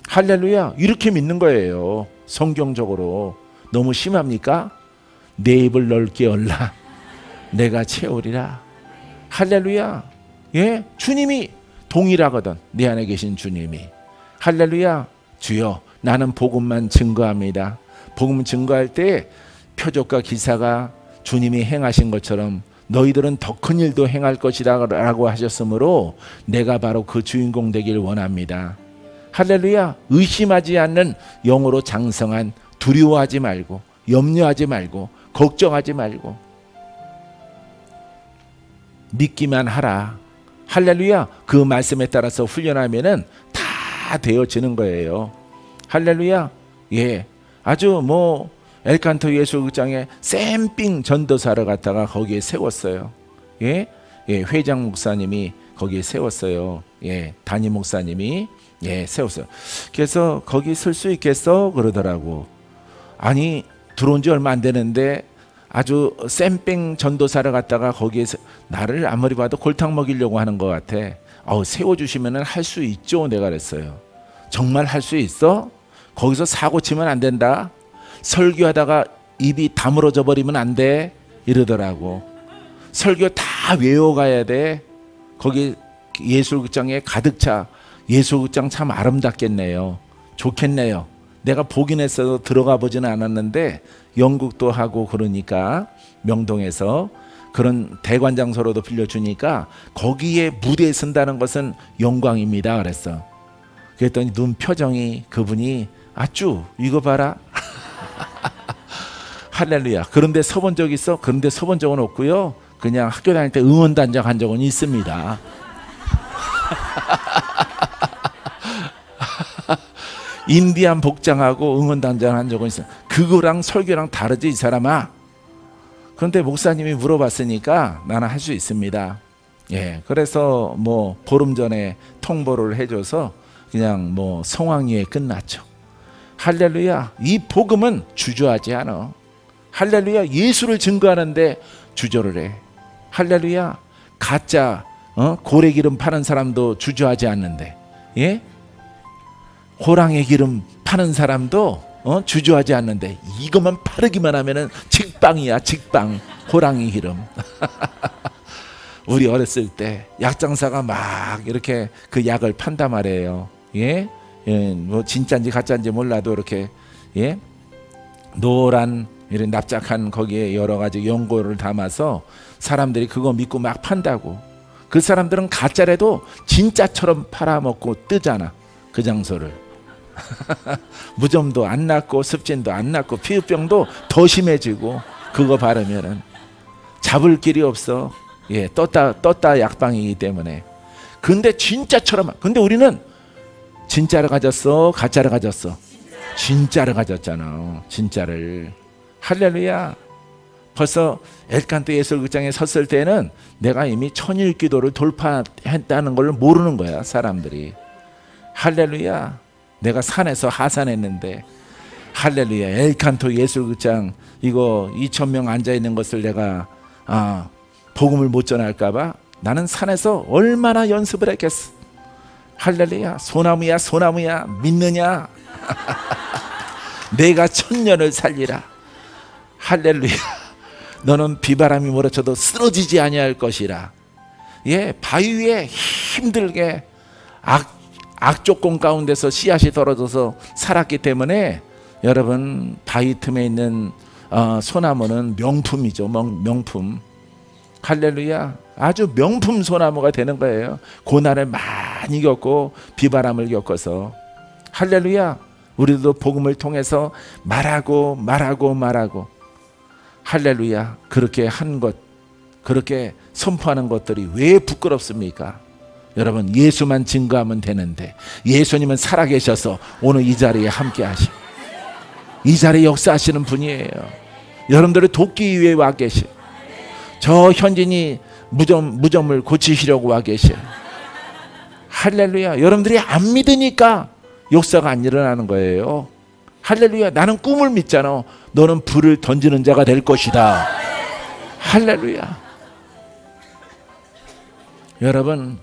할렐루야. 이렇게 믿는 거예요. 성경적으로. 너무 심합니까? 내 입을 넓게 열라. 내가 채우리라. 할렐루야. 예, 주님이 동일하거든. 내 안에 계신 주님이. 할렐루야. 주여, 나는 복음만 증거합니다. 복음 증거할 때 표적과 기사가 주님이 행하신 것처럼 너희들은 더 큰 일도 행할 것이다 라고 하셨으므로 내가 바로 그 주인공 되길 원합니다. 할렐루야. 의심하지 않는 영으로 장성한, 두려워하지 말고 염려하지 말고 걱정하지 말고 믿기만 하라. 할렐루야. 그 말씀에 따라서 훈련하면은 다 되어지는 거예요. 할렐루야. 예, 아주 뭐 엘칸토 예수극장에 샘삥 전도사를 갖다가 거기에 세웠어요. 예, 예, 회장 목사님이 거기에 세웠어요. 예, 담임 목사님이 예, 세웠어요. 그래서 거기 쓸 수 있겠어 그러더라고. 아니, 들어온 지 얼마 안 되는데 아주 샘뺑 전도사를 갖다가 거기에 나를 아무리 봐도 골탕 먹이려고 하는 것 같아. 세워주시면 할 수 있죠. 내가 그랬어요. 정말 할 수 있어? 거기서 사고 치면 안 된다. 설교하다가 입이 다물어져 버리면 안 돼. 이러더라고. 설교 다 외워가야 돼. 거기 예술극장에 가득 차. 예술극장 참 아름답겠네요. 좋겠네요. 내가 보긴 했어도 들어가 보지는 않았는데 연극도 하고 그러니까 명동에서 그런 대관장소로도 빌려주니까 거기에 무대에 선다는 것은 영광입니다 그랬어. 그랬더니 눈 표정이 그분이 아쭈 이거 봐라. 할렐루야. 그런데 서본 적 있어? 그런데 서본 적은 없고요. 그냥 학교 다닐 때 응원단장 한 적은 있습니다. 인디안 복장하고 응원단장 한 적은 있어. 그거랑 설교랑 다르지 이 사람아. 그런데 목사님이 물어봤으니까 나는 할 수 있습니다. 예, 그래서 뭐 보름 전에 통보를 해줘서 그냥 뭐 성황리에 끝났죠. 할렐루야. 이 복음은 주저하지 않아. 할렐루야. 예수를 증거하는데 주저를 해. 할렐루야. 가짜 고래기름 파는 사람도 주저하지 않는데, 예? 호랑이 기름 파는 사람도 주저하지 않는데 이것만 파르기만 하면은 직방이야. 직방. 호랑이 기름. 우리 어렸을 때 약장사가 막 이렇게 그 약을 판단 말이에요. 예? 예, 뭐 진짜인지 가짜인지 몰라도 이렇게 예? 노란 이런 납작한 거기에 여러 가지 연고를 담아서 사람들이 그거 믿고 막 판다고. 그 사람들은 가짜래도 진짜처럼 팔아먹고 뜨잖아. 그 장소를. 무좀도 안 낫고 습진도 안 낫고 피부병도 더 심해지고 그거 바르면은 잡을 길이 없어. 예, 떴다 약방이기 때문에. 근데 진짜처럼. 근데 우리는 진짜를 가졌어, 가짜를 가졌어? 진짜를 가졌잖아. 진짜를. 할렐루야. 벌써 엘칸토 예술극장에 섰을 때는 내가 이미 천일기도를 돌파했다는 걸 모르는 거야 사람들이. 할렐루야. 내가 산에서 하산했는데 할렐루야. 엘칸토 예술극장 이거 2,000명 앉아있는 것을 내가 복음을 못 전할까 봐 나는 산에서 얼마나 연습을 했겠어. 할렐루야. 소나무야 소나무야 믿느냐. 내가 천년을 살리라. 할렐루야. 너는 비바람이 몰아쳐도 쓰러지지 아니할 것이라. 예, 바위 위에 힘들게 악조건 가운데서 씨앗이 떨어져서 살았기 때문에 여러분 바위 틈에 있는 소나무는 명품이죠. 명품. 할렐루야. 아주 명품 소나무가 되는 거예요. 고난을 많이 겪고 비바람을 겪어서. 할렐루야. 우리도 복음을 통해서 말하고 할렐루야. 그렇게 한 것, 그렇게 선포하는 것들이 왜 부끄럽습니까? 여러분 예수만 증거하면 되는데 예수님은 살아계셔서 오늘 이 자리에 함께 하시고 이 자리에 역사하시는 분이에요. 여러분들을 돕기 위해 와 계시. 저 현진이 무좀을 고치시려고 와 계셔. 할렐루야. 여러분들이 안 믿으니까 역사가 안 일어나는 거예요. 할렐루야. 나는 꿈을 믿잖아. 너는 불을 던지는 자가 될 것이다. 할렐루야. 여러분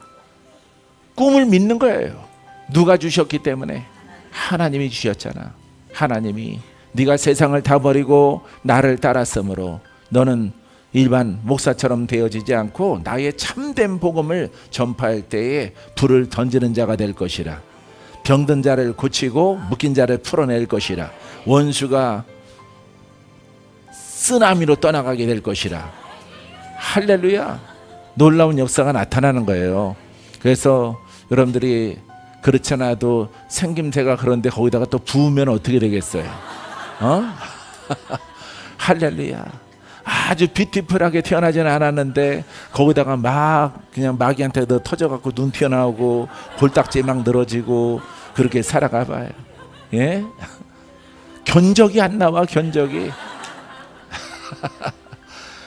꿈을 믿는 거예요. 누가 주셨기 때문에? 하나님이 주셨잖아. 하나님이 네가 세상을 다 버리고 나를 따랐으므로 너는 일반 목사처럼 되어지지 않고 나의 참된 복음을 전파할 때에 불을 던지는 자가 될 것이라. 병든 자를 고치고 묶인 자를 풀어낼 것이라. 원수가 쓰나미로 떠나가게 될 것이라. 할렐루야. 놀라운 역사가 나타나는 거예요. 그래서 여러분들이 그렇지 않아도 생김새가 그런데 거기다가 또 부으면 어떻게 되겠어요? 할렐루야. 아주 뷰티풀하게 태어나지는 않았는데 거기다가 막 그냥 마귀한테 너 터져갖고 눈 튀어나오고 볼딱지 막 늘어지고 그렇게 살아가 봐요. 예? 견적이 안 나와, 견적이.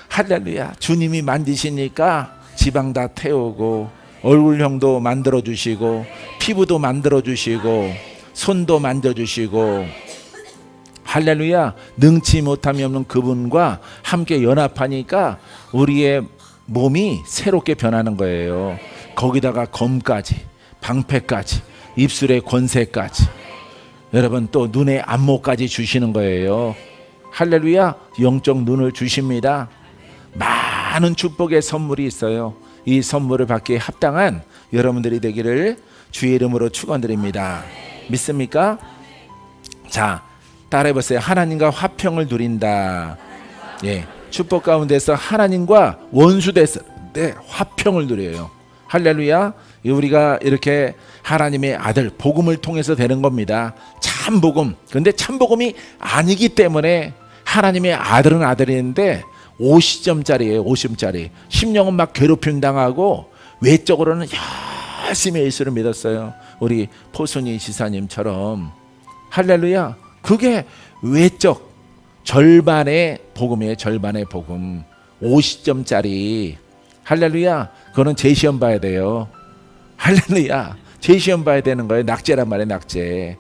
할렐루야. 주님이 만지시니까 지방 다 태우고 얼굴형도 만들어주시고 피부도 만들어주시고 손도 만져주시고 할렐루야. 능치 못함이 없는 그분과 함께 연합하니까 우리의 몸이 새롭게 변하는 거예요. 거기다가 검까지, 방패까지, 입술의 권세까지, 여러분 또 눈의 안목까지 주시는 거예요. 할렐루야. 영적 눈을 주십니다. 많은 축복의 선물이 있어요. 이 선물을 받기에 합당한 여러분들이 되기를 주의 이름으로 축원드립니다. 믿습니까? 자, 따라해보세요. 하나님과 화평을 누린다. 예, 축복 가운데서 하나님과 원수됐을 때 화평을 누려요. 할렐루야. 우리가 이렇게 하나님의 아들 복음을 통해서 되는 겁니다. 참 복음. 근데 참 복음이 아니기 때문에 하나님의 아들은 아들인데 50점짜리예요. 50점짜리. 심령은 막 괴롭힘 당하고 외적으로는 열심히 예수를 믿었어요. 우리 포순이 지사님처럼. 할렐루야. 그게 외적 절반의 복음이에요. 절반의 복음. 50점짜리. 할렐루야. 그거는 재시험 봐야 돼요. 할렐루야. 재시험 봐야 되는 거예요. 낙제란 말이에요. 낙제.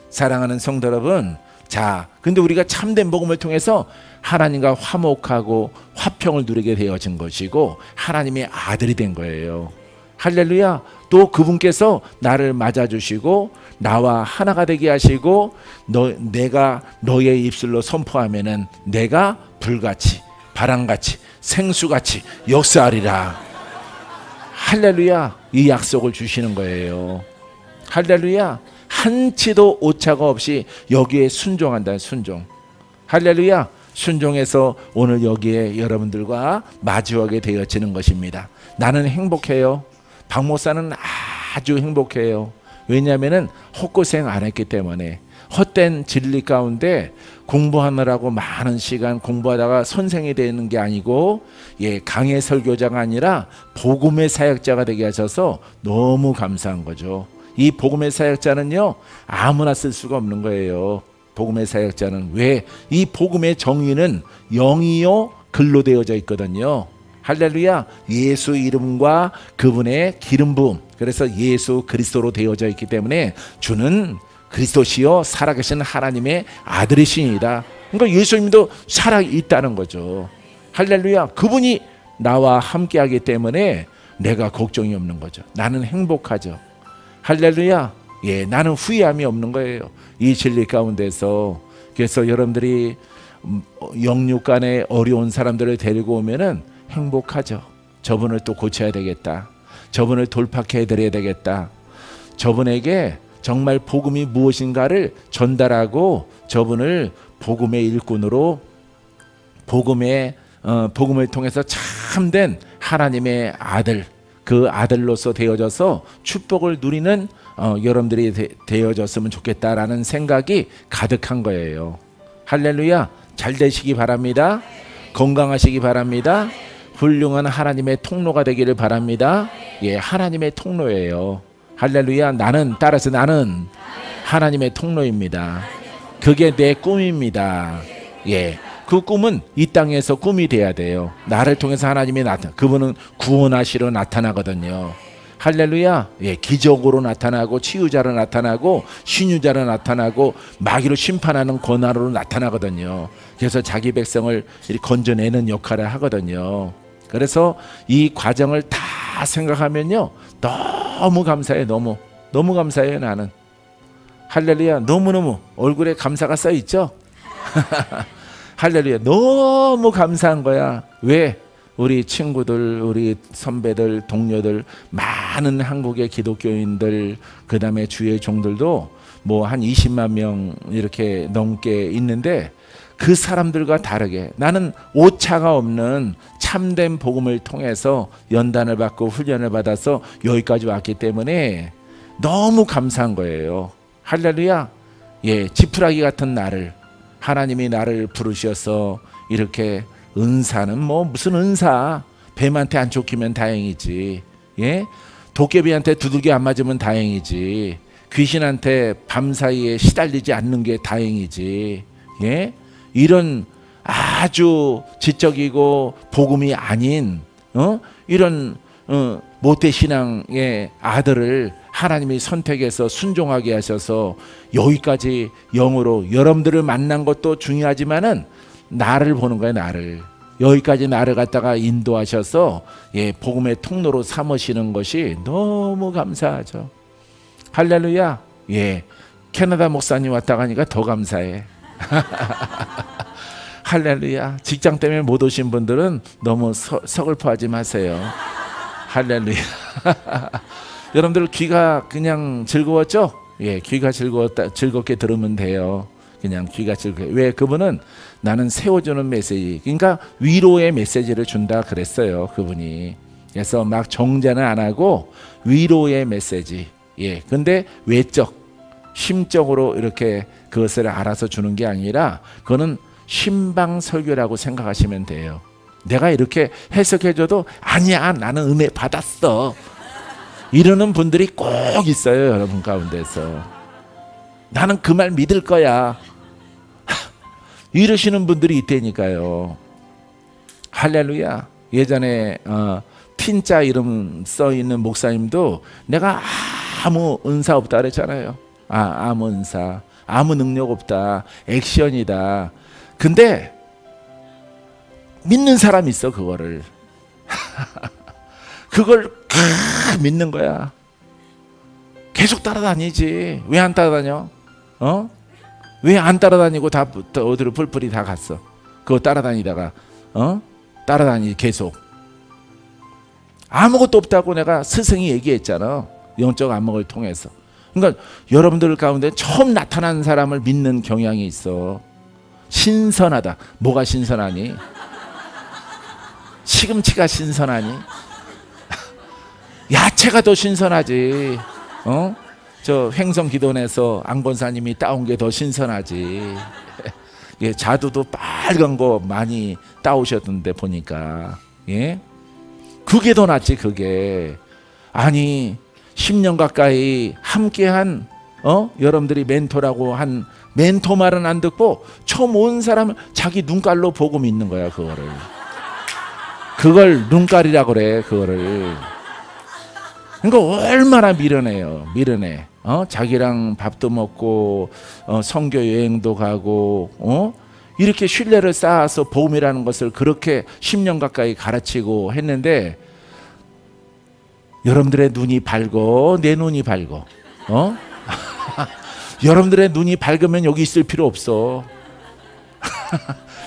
사랑하는 성도 여러분, 자, 근데 우리가 참된 복음을 통해서 하나님과 화목하고 화평을 누리게 되어진 것이고 하나님의 아들이 된 거예요. 할렐루야. 또 그분께서 나를 맞아주시고 나와 하나가 되게 하시고 내가 너의 입술로 선포하면은 내가 불같이 바람같이 생수같이 역사하리라. 할렐루야. 이 약속을 주시는 거예요. 할렐루야. 한치도 오차가 없이 여기에 순종한다는 순종. 할렐루야. 순종해서 오늘 여기에 여러분들과 마주하게 되어지는 것입니다. 나는 행복해요. 박 목사는 아주 행복해요. 왜냐하면 헛고생 안 했기 때문에. 헛된 진리 가운데 공부하느라고 많은 시간 공부하다가 선생이 되는 게 아니고 강의 설교자가 아니라 복음의 사역자가 되게 하셔서 너무 감사한 거죠. 이 복음의 사역자는요 아무나 쓸 수가 없는 거예요. 복음의 사역자는 왜? 이 복음의 정의는 영이요 글로 되어져 있거든요. 할렐루야. 예수 이름과 그분의 기름 부음, 그래서 예수 그리스도로 되어져 있기 때문에 주는 그리스도시요 살아계신 하나님의 아들이시니다. 그러니까 예수님도 살아있다는 거죠. 할렐루야. 그분이 나와 함께하기 때문에 내가 걱정이 없는 거죠. 나는 행복하죠. 할렐루야. 예, 나는 후회함이 없는 거예요. 이 진리 가운데서. 그래서 여러분들이 영육간에 어려운 사람들을 데리고 오면은 행복하죠. 저분을 또 고쳐야 되겠다. 저분을 돌파해 드려야 되겠다. 저분에게 정말 복음이 무엇인가를 전달하고 저분을 복음의 일꾼으로 복음을 통해서 참된 하나님의 아들, 그 아들로서 되어져서 축복을 누리는 여러분들이 되어졌으면 좋겠다라는 생각이 가득한 거예요. 할렐루야. 잘 되시기 바랍니다. 건강하시기 바랍니다. 훌륭한 하나님의 통로가 되기를 바랍니다. 예, 하나님의 통로예요. 할렐루야. 따라서 나는 하나님의 통로입니다. 그게 내 꿈입니다. 예, 그 꿈은 이 땅에서 꿈이 돼야 돼요. 나를 통해서 하나님이 그분은 구원하시러 나타나거든요. 할렐루야. 예, 기적으로 나타나고 치유자로 나타나고 신유자로 나타나고 마귀로 심판하는 권한으로 나타나거든요. 그래서 자기 백성을 건져내는 역할을 하거든요. 그래서 이 과정을 다 생각하면요 너무 감사해요. 너무 감사해요. 나는 할렐루야. 너무너무 얼굴에 감사가 써 있죠. 할렐루야. 너무 감사한 거야. 왜? 우리 친구들, 우리 선배들, 동료들, 많은 한국의 기독교인들, 그 다음에 주의 종들도 뭐 한 20만 명 이렇게 넘게 있는데 그 사람들과 다르게 나는 오차가 없는 참된 복음을 통해서 연단을 받고 훈련을 받아서 여기까지 왔기 때문에 너무 감사한 거예요. 할렐루야. 예, 지푸라기 같은 나를 하나님이 나를 부르셔서 이렇게 은사는 뭐 무슨 은사, 뱀한테 안 쫓기면 다행이지. 예? 도깨비한테 두들겨 안 맞으면 다행이지. 귀신한테 밤사이에 시달리지 않는 게 다행이지. 예? 이런 아주 지적이고 복음이 아닌 이런 모태신앙의 아들을 하나님이 선택해서 순종하게 하셔서 여기까지 영으로 여러분들을 만난 것도 중요하지만은 나를 보는 거예요. 나를 여기까지 나를 갖다가 인도하셔서 예, 복음의 통로로 삼으시는 것이 너무 감사하죠. 할렐루야. 예, 캐나다 목사님 왔다 가니까 더 감사해. 할렐루야. 직장 때문에 못 오신 분들은 너무 서글퍼하지 마세요. 할렐루야. 여러분들 귀가 그냥 즐거웠죠? 예, 귀가 즐겁게 들으면 돼요. 그냥 귀가 즐겁게. 왜? 그분은 나는 세워주는 메시지, 그러니까 위로의 메시지를 준다 그랬어요, 그분이. 그래서 막 정죄는 안 하고 위로의 메시지. 예, 근데 외적, 심적으로 이렇게 그것을 알아서 주는 게 아니라 그거는 신방설교라고 생각하시면 돼요. 내가 이렇게 해석해줘도 아니야, 나는 은혜 받았어, 이러는 분들이 꼭 있어요, 여러분 가운데서. 나는 그 말 믿을 거야, 이러시는 분들이 있다니까요. 할렐루야. 예전에 틴자 이름 써있는 목사님도 내가 아무 은사 없다 그랬잖아요. 아무 은사, 아무 능력 없다, 액션이다. 근데 믿는 사람이 있어. 그거를 그걸 믿는 거야. 계속 따라다니지. 왜 안 따라다녀? 왜 안 따라다니고 다 어디로 뿔뿔이 다 갔어? 그거 따라다니다가 따라다니 계속. 아무것도 없다고 내가 스승이 얘기했잖아, 영적 안목을 통해서. 그러니까 여러분들 가운데 처음 나타난 사람을 믿는 경향이 있어. 신선하다. 뭐가 신선하니? 시금치가 신선하니? 야채가 더 신선하지. 저 횡성기돈에서 안권사님이 따온 게 더 신선하지. 예, 자두도 빨간 거 많이 따오셨던데 보니까. 예? 그게 더 낫지, 그게. 아니 10년 가까이 함께한 여러분들이 멘토라고 한 멘토 말은 안 듣고 처음 온 사람은 자기 눈깔로 보고 믿는 거야. 그걸 눈깔이라고 그래. 그거를. 그러니까 얼마나 미련해요. 미련해. 자기랑 밥도 먹고 선교 여행도 가고 이렇게 신뢰를 쌓아서 복음이라는 것을 그렇게 10년 가까이 가르치고 했는데 여러분들의 눈이 밝고 내 눈이 밝고 여러분들의 눈이 밝으면 여기 있을 필요 없어.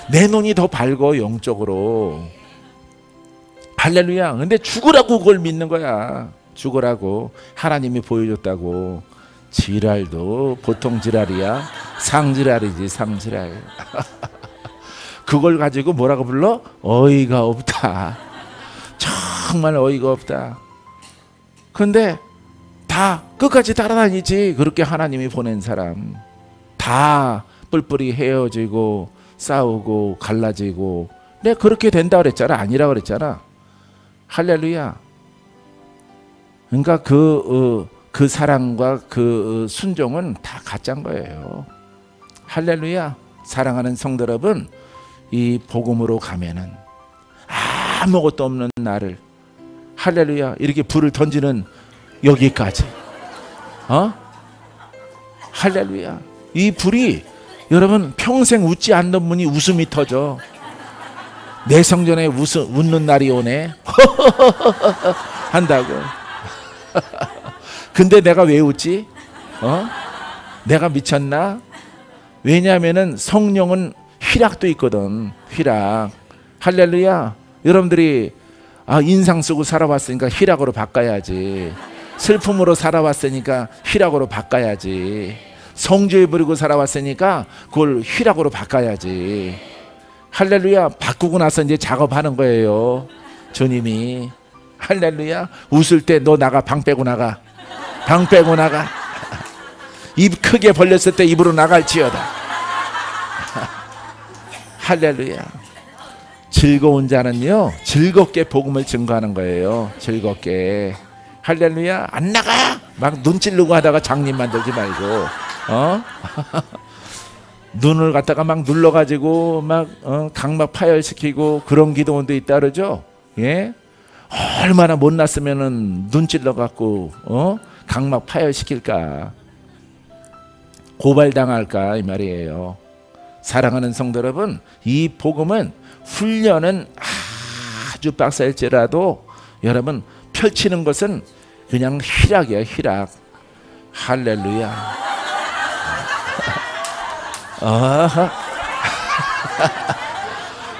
내 눈이 더 밝고 영적으로. 할렐루야. 근데 죽으라고 그걸 믿는 거야. 죽으라고. 하나님이 보여줬다고. 지랄도 보통 지랄이야. 상지랄이지, 상지랄. 그걸 가지고 뭐라고 불러? 어이가 없다. 정말 어이가 없다. 근데 다 끝까지 따라다니지. 그렇게 하나님이 보낸 사람. 다 뿔뿔이 헤어지고 싸우고 갈라지고. 내가 그렇게 된다 그랬잖아. 아니라 그랬잖아. 할렐루야. 그러니까 그 사랑과 그 순종은 다 가짜인 거예요. 할렐루야. 사랑하는 성도 여러분, 이 복음으로 가면은 아무것도 없는 나를, 할렐루야, 이렇게 불을 던지는 여기까지, 할렐루야. 이 불이 여러분 평생 웃지 않는 분이 웃음이 터져. 내 성전에 웃는 날이 오네. 한다고. 근데 내가 왜 웃지? 내가 미쳤나? 왜냐하면은 성령은 희락도 있거든. 희락. 할렐루야. 여러분들이 인상 쓰고 살아왔으니까 희락으로 바꿔야지. 슬픔으로 살아왔으니까 희락으로 바꿔야지. 성조에 부리고 살아왔으니까 그걸 희락으로 바꿔야지. 할렐루야. 바꾸고 나서 이제 작업하는 거예요, 주님이. 할렐루야. 웃을 때 너 나가. 방 빼고 나가. 방 빼고 나가. 입 크게 벌렸을 때 입으로 나갈지어다. 할렐루야. 즐거운 자는요 즐겁게 복음을 증거하는 거예요. 즐겁게. 할렐루야. 안 나가. 막 눈 찌르고 하다가 장님 만들지 말고 눈을 갖다가 막 눌러가지고 막 각막 파열시키고 그런 기도원도 있다 그러죠. 예? 얼마나 못났으면은 눈 찔러갖고 각막 파열시킬까, 고발당할까 이 말이에요. 사랑하는 성도 여러분, 이 복음은 훈련은 아주 빡셀지라도 여러분 펼치는 것은 그냥 희락이에요. 희락. 할렐루야.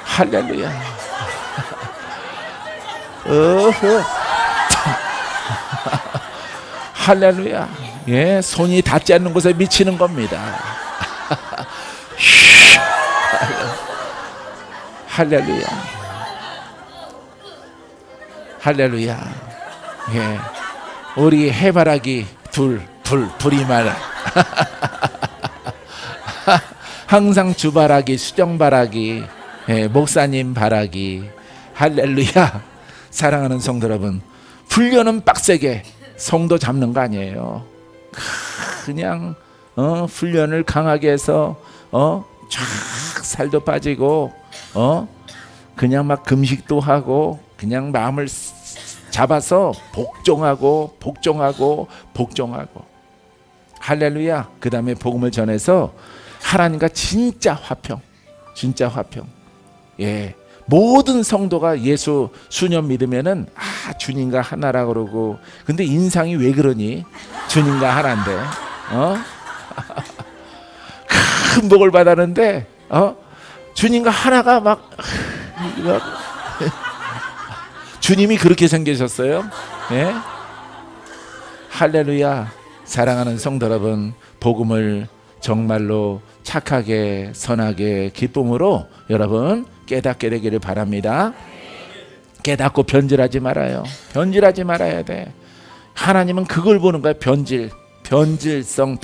할렐루야. 할렐루야. 예, 손이 닿지 않는 곳에 미치는 겁니다. 할렐루야. 할렐루야. 예, 우리 해바라기 둘이 말아. 항상 주바라기, 수정바라기, 예, 목사님 바라기. 할렐루야. 사랑하는 성도 여러분, 훈련은 빡세게 성도 잡는 거 아니에요. 그냥 훈련을 강하게 해서 쫙 살도 빠지고 그냥 막 금식도 하고 그냥 마음을 잡아서 복종하고 할렐루야. 그 다음에 복음을 전해서 하나님과 진짜 화평. 예, 모든 성도가 예수 수년 믿으면은 주님과 하나라 그러고. 근데 인상이 왜 그러니? 주님과 하나인데 큰 복을 받았는데 주님과 하나가 막 주님이 그렇게 생기셨어요. 예? 할렐루야. 사랑하는 성도 여러분, 복음을 정말로 착하게 선하게 기쁨으로 여러분 깨닫게 되기를 바랍니다. 깨닫고 변질하지 말아요. 변질하지 말아야 돼. 하나님은 그걸 보는 거야. 변질성,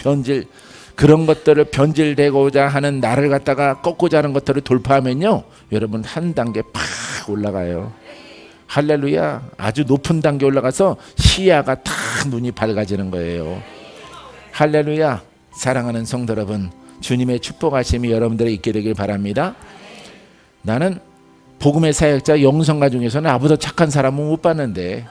그런 것들을 변질되고자 하는 나를 갖다가 꺾고자 하는 것들을 돌파하면요 여러분 한 단계 팍 올라가요. 할렐루야. 아주 높은 단계 올라가서 시야가 탁 눈이 밝아지는 거예요. 할렐루야. 사랑하는 성도 여러분, 주님의 축복하심이 여러분들에게 있게 되길 바랍니다. 나는 복음의 사역자 영성가 중에서 나보다 착한 사람은 못 봤는데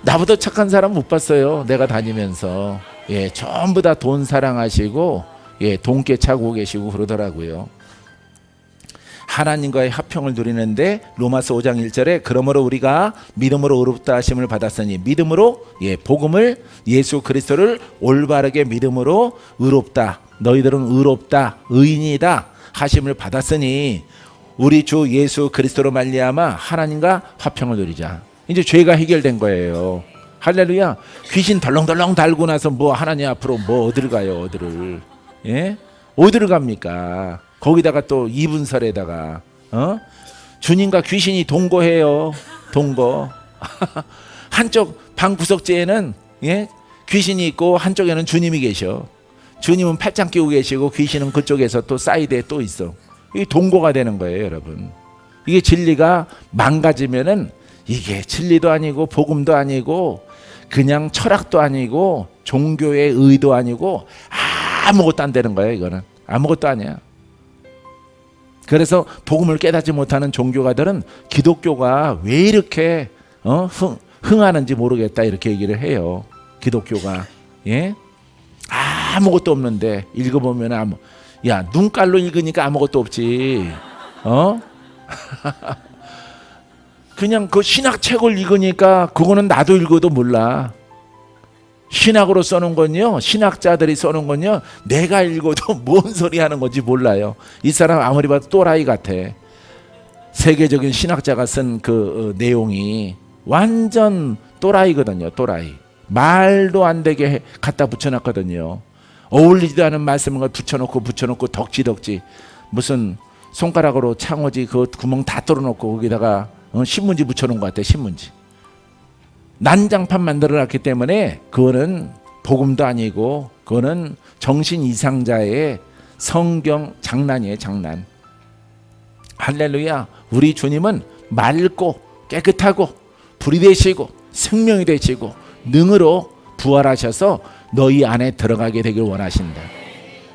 나보다 착한 사람 못 봤어요. 내가 다니면서. 예, 전부 다 돈 사랑하시고 예, 돈깨 차고 계시고 그러더라고요. 하나님과의 화평을 누리는데 로마서 5장 1절에 그러므로 우리가 믿음으로 의롭다 하심을 받았으니, 믿음으로 예, 복음을 예수 그리스도를 올바르게 믿음으로 의롭다, 너희들은 의롭다, 의인이다 하심을 받았으니 우리 주 예수 그리스도로 말미암아 하나님과 화평을 누리자. 이제 죄가 해결된 거예요. 할렐루야. 귀신 덜렁덜렁 달고 나서 뭐 하나님 앞으로 뭐 어디를 가요? 어디를? 예? 어디를 갑니까? 거기다가 또 이분설에다가 주님과 귀신이 동거해요. 동거. 한쪽 방 구석재에는 예? 귀신이 있고 한쪽에는 주님이 계셔. 주님은 팔짱 끼고 계시고 귀신은 그쪽에서 또 사이드에 또 있어. 이게 동거가 되는 거예요, 여러분. 이게 진리가 망가지면은 이게 진리도 아니고 복음도 아니고 그냥 철학도 아니고 종교의 의도 아니고 아무것도 안 되는 거예요. 이거는 아무것도 아니야. 그래서 복음을 깨닫지 못하는 종교가들은 기독교가 왜 이렇게 흥하는지 모르겠다 이렇게 얘기를 해요. 기독교가. 예? 아무것도 없는데 읽어보면 야, 눈깔로 읽으니까 아무것도 없지. 그냥 그 신학책을 읽으니까 그거는 나도 읽어도 몰라. 신학으로 써놓은 건요, 신학자들이 써놓은 건요, 내가 읽어도 뭔 소리 하는 건지 몰라요. 이 사람 아무리 봐도 또라이 같아. 세계적인 신학자가 쓴 그 내용이 완전 또라이거든요. 또라이. 말도 안 되게 갖다 붙여놨거든요. 어울리지도 않은 말씀을 붙여놓고 덕지덕지 무슨 손가락으로 창호지 그 구멍 다 뚫어놓고 거기다가 신문지 붙여놓은 것 같아. 신문지. 난장판 만들어놨기 때문에 그거는 복음도 아니고 그거는 정신 이상자의 성경 장난이에요. 장난. 할렐루야. 우리 주님은 맑고 깨끗하고 불이 되시고 생명이 되시고 능으로 부활하셔서 너희 안에 들어가게 되길 원하신다.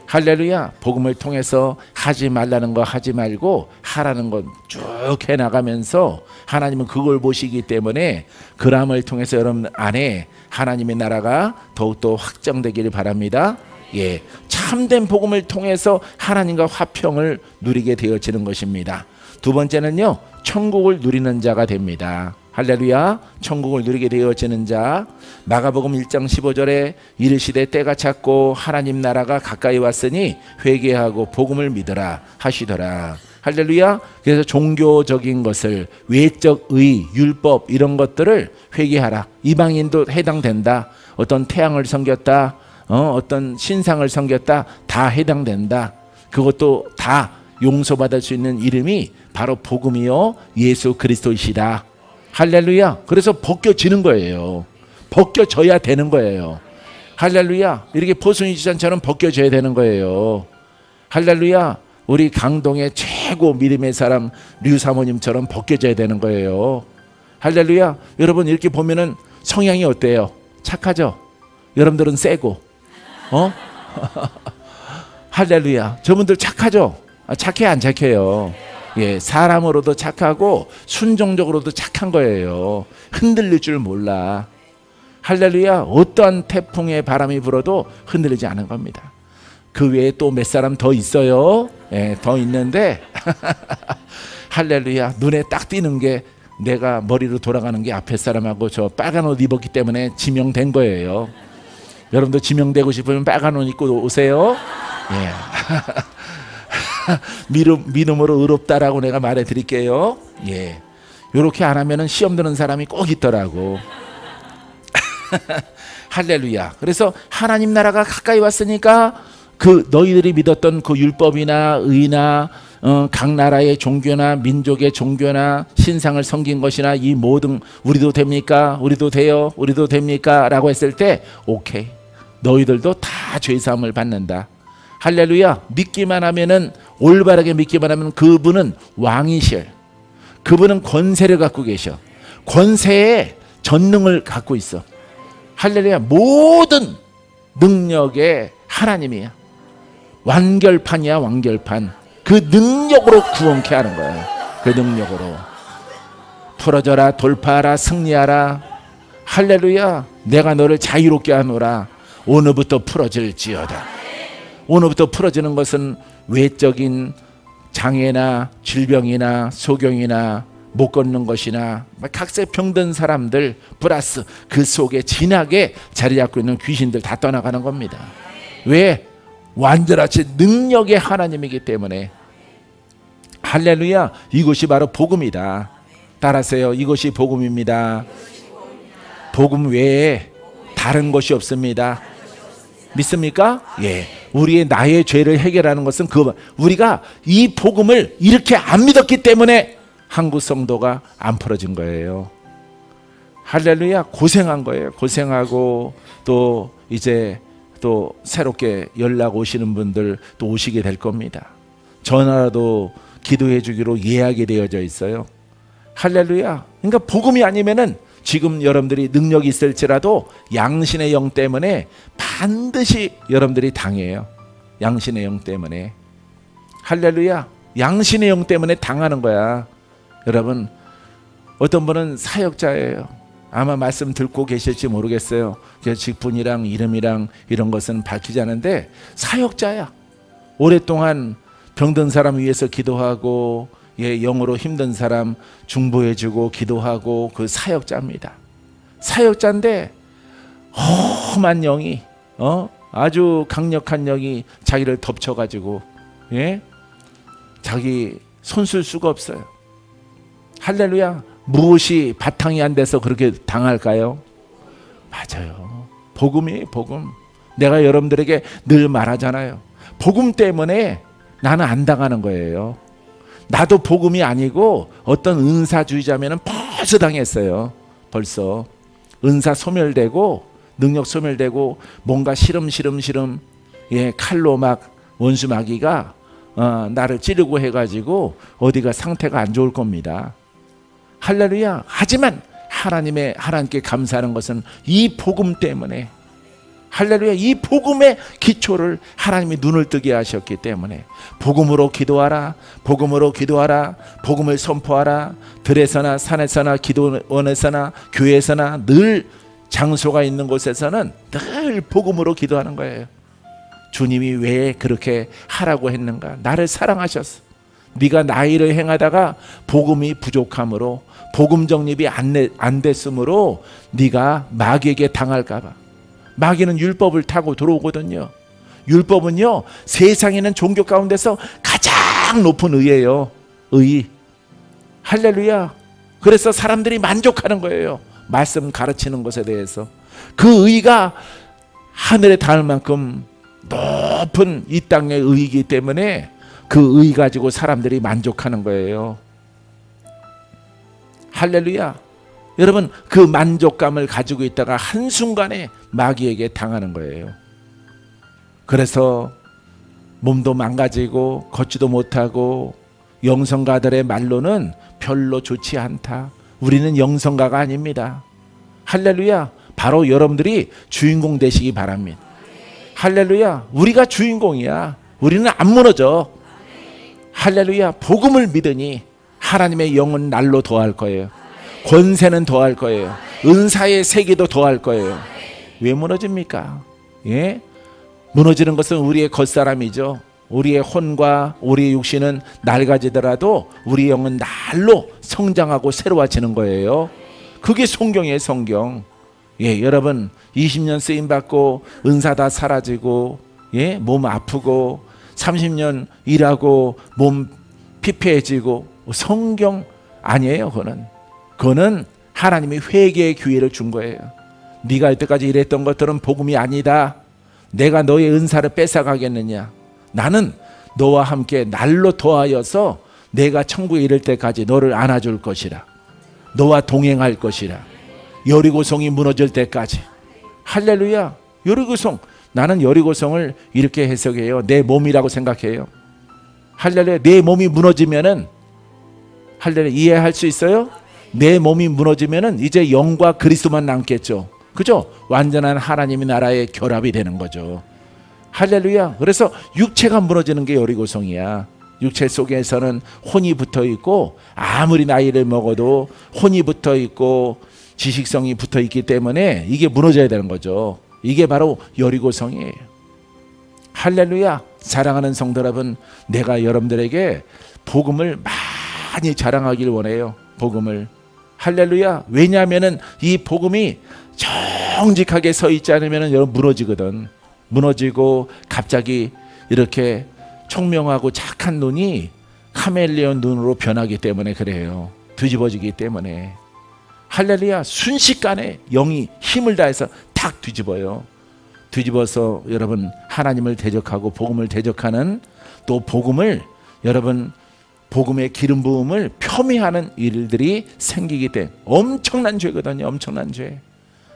할렐루야. 복음을 통해서 하지 말라는 거 하지 말고 하라는 건 쭉 해나가면서 하나님은 그걸 보시기 때문에 그람을 통해서 여러분 안에 하나님의 나라가 더욱더 확장되기를 바랍니다. 예, 참된 복음을 통해서 하나님과 화평을 누리게 되어지는 것입니다. 두 번째는요, 천국을 누리는 자가 됩니다. 할렐루야. 천국을 누리게 되어지는 자. 마가복음 1장 15절에 이르시되 때가 찼고 하나님 나라가 가까이 왔으니 회개하고 복음을 믿으라 하시더라. 할렐루야. 그래서 종교적인 것을, 외적 의, 율법 이런 것들을 회개하라. 이방인도 해당된다. 어떤 태양을 섬겼다, 어떤 신상을 섬겼다, 다 해당된다. 그것도 다 용서받을 수 있는 이름이 바로 복음이요 예수 그리스도이시다. 할렐루야. 그래서 벗겨지는 거예요. 벗겨져야 되는 거예요. 할렐루야. 이렇게 포순이 지산처럼 벗겨져야 되는 거예요. 할렐루야. 우리 강동의 최고 믿음의 사람 류 사모님처럼 벗겨져야 되는 거예요. 할렐루야. 여러분 이렇게 보면은 성향이 어때요? 착하죠? 여러분들은 세고 할렐루야. 저분들 착하죠? 착해 안 착해요? 예, 사람으로도 착하고 순종적으로도 착한 거예요. 흔들릴 줄 몰라. 할렐루야. 어떠한 태풍의 바람이 불어도 흔들리지 않은 겁니다. 그 외에 또 몇 사람 더 있어요. 예, 더 있는데 할렐루야. 눈에 딱 띄는 게 내가 머리로 돌아가는 게 앞에 사람하고 저 빨간 옷 입었기 때문에 지명된 거예요. 여러분도 지명되고 싶으면 빨간 옷 입고 오세요. 예. 믿음으로 의롭다라고 내가 말해 드릴게요. 예. 요렇게 안 하면은 시험 드는 사람이 꼭 있더라고. 할렐루야. 그래서 하나님 나라가 가까이 왔으니까 그 너희들이 믿었던 그 율법이나 의나 각 나라의 종교나 민족의 종교나 신상을 섬긴 것이나 이 모든 우리도 됩니까? 우리도 돼요? 우리도 됩니까? 라고 했을 때 오케이. 너희들도 다 죄사함을 받는다. 할렐루야. 믿기만 하면은, 올바르게 믿기만 하면 그분은 왕이셔. 그분은 권세를 갖고 계셔. 권세의 전능을 갖고 있어. 할렐루야. 모든 능력의 하나님이야. 완결판이야. 완결판. 그 능력으로 구원케 하는 거야. 그 능력으로 풀어져라, 돌파하라, 승리하라. 할렐루야. 내가 너를 자유롭게 하노라. 오늘부터 풀어질지어다. 오늘부터 풀어지는 것은 외적인 장애나 질병이나 소경이나 못 걷는 것이나 각세 병든 사람들 플러스 그 속에 진하게 자리 잡고 있는 귀신들 다 떠나가는 겁니다. 왜? 완전하신 능력의 하나님이기 때문에. 할렐루야. 이것이 바로 복음이다. 따라하세요. 이것이 복음입니다. 복음 외에 다른 것이 없습니다. 믿습니까? 예. 우리의 나의 죄를 해결하는 것은 우리가 이 복음을 이렇게 안 믿었기 때문에 한국 성도가 안 풀어진 거예요. 할렐루야. 고생한 거예요. 고생하고 또 이제 또 새롭게 연락 오시는 분들 또 오시게 될 겁니다. 전화라도 기도해 주기로 예약이 되어져 있어요. 할렐루야. 그러니까 복음이 아니면은 지금 여러분들이 능력이 있을지라도 양신의 영 때문에 반드시 여러분들이 당해요. 양신의 영 때문에. 할렐루야. 양신의 영 때문에 당하는 거야. 여러분, 어떤 분은 사역자예요. 아마 말씀 듣고 계실지 모르겠어요. 직분이랑 이름이랑 이런 것은 밝히지 않은데 사역자야. 오랫동안 병든 사람 위해서 기도하고, 예, 영으로 힘든 사람 중보해주고 기도하고, 그 사역자입니다. 사역자인데 험한 영이 아주 강력한 영이 자기를 덮쳐가지고 자기 손쓸 수가 없어요. 할렐루야. 무엇이 바탕이 안 돼서 그렇게 당할까요? 맞아요. 복음이에요. 복음. 내가 여러분들에게 늘 말하잖아요. 복음 때문에 나는 안 당하는 거예요. 나도 복음이 아니고 어떤 은사주의자면 벌써 당했어요. 벌써 은사 소멸되고 능력 소멸되고 뭔가 시름시름 칼로 막 원수 마귀가 나를 찌르고 해가지고 어디가 상태가 안 좋을 겁니다. 할렐루야. 하지만 하나님께 감사하는 것은 이 복음 때문에, 할렐루야, 이 복음의 기초를 하나님이 눈을 뜨게 하셨기 때문에 복음으로 기도하라, 복음으로 기도하라, 복음을 선포하라. 들에서나 산에서나 기도원에서나 교회에서나 늘 장소가 있는 곳에서는 늘 복음으로 기도하는 거예요. 주님이 왜 그렇게 하라고 했는가? 나를 사랑하셨어. 네가 나일을 행하다가 복음이 부족함으로, 복음 정립이 안 됐으므로 네가 마귀에게 당할까 봐. 마귀는 율법을 타고 들어오거든요. 율법은요, 세상에 있는 종교 가운데서 가장 높은 의예요. 의. 할렐루야. 그래서 사람들이 만족하는 거예요. 말씀 가르치는 것에 대해서. 그 의가 하늘에 닿을 만큼 높은 이 땅의 의이기 때문에 그 의 가지고 사람들이 만족하는 거예요. 할렐루야. 여러분, 그 만족감을 가지고 있다가 한순간에 마귀에게 당하는 거예요. 그래서 몸도 망가지고 걷지도 못하고, 영성가들의 말로는 별로 좋지 않다. 우리는 영성가가 아닙니다. 할렐루야. 바로 여러분들이 주인공 되시기 바랍니다. 할렐루야. 우리가 주인공이야. 우리는 안 무너져. 할렐루야. 복음을 믿으니 하나님의 영은 날로 더할 거예요. 권세는 더할 거예요. 은사의 세계도 더할 거예요. 왜 무너집니까? 무너지는 것은 우리의 겉사람이죠. 우리의 혼과 우리의 육신은 낡아지더라도 우리 영은 날로 성장하고 새로워지는 거예요. 그게 성경이에요. 성경. 여러분 20년 쓰임받고 은사 다 사라지고 몸 아프고 30년 일하고 몸 피폐해지고 성경 아니에요. 그거는 하나님이 회개의 기회를 준 거예요. 네가 이때까지 일했던 것들은 복음이 아니다. 내가 너의 은사를 뺏어가겠느냐. 나는 너와 함께 날로 더하여서 내가 천국에 이를 때까지 너를 안아줄 것이라. 너와 동행할 것이라. 여리고성이 무너질 때까지. 할렐루야. 여리고성. 나는 여리고성을 이렇게 해석해요. 내 몸이라고 생각해요. 할렐루야. 내 몸이 무너지면은, 할렐루야, 이해할 수 있어요? 내 몸이 무너지면은 이제 영과 그리스도만 남겠죠. 그죠? 완전한 하나님의 나라의 결합이 되는 거죠. 할렐루야. 그래서 육체가 무너지는 게 여리고성이야. 육체 속에서는 혼이 붙어 있고, 아무리 나이를 먹어도 혼이 붙어 있고 지식성이 붙어 있기 때문에 이게 무너져야 되는 거죠. 이게 바로 여리고성이에요. 할렐루야. 사랑하는 성도 여러분, 내가 여러분들에게 복음을 많이 자랑하길 원해요. 복음을. 할렐루야. 왜냐하면 이 복음이 정직하게 서 있지 않으면 여러분 무너지거든. 무너지고 갑자기 이렇게 총명하고 착한 눈이 카멜레온 눈으로 변하기 때문에 그래요. 뒤집어지기 때문에. 할렐루야. 순식간에 영이 힘을 다해서 탁 뒤집어요. 뒤집어서 여러분 하나님을 대적하고 복음을 대적하는, 또 복음을 여러분 복음의 기름 부음을 폄훼하는 일들이 생기기 때문에 엄청난 죄거든요. 엄청난 죄.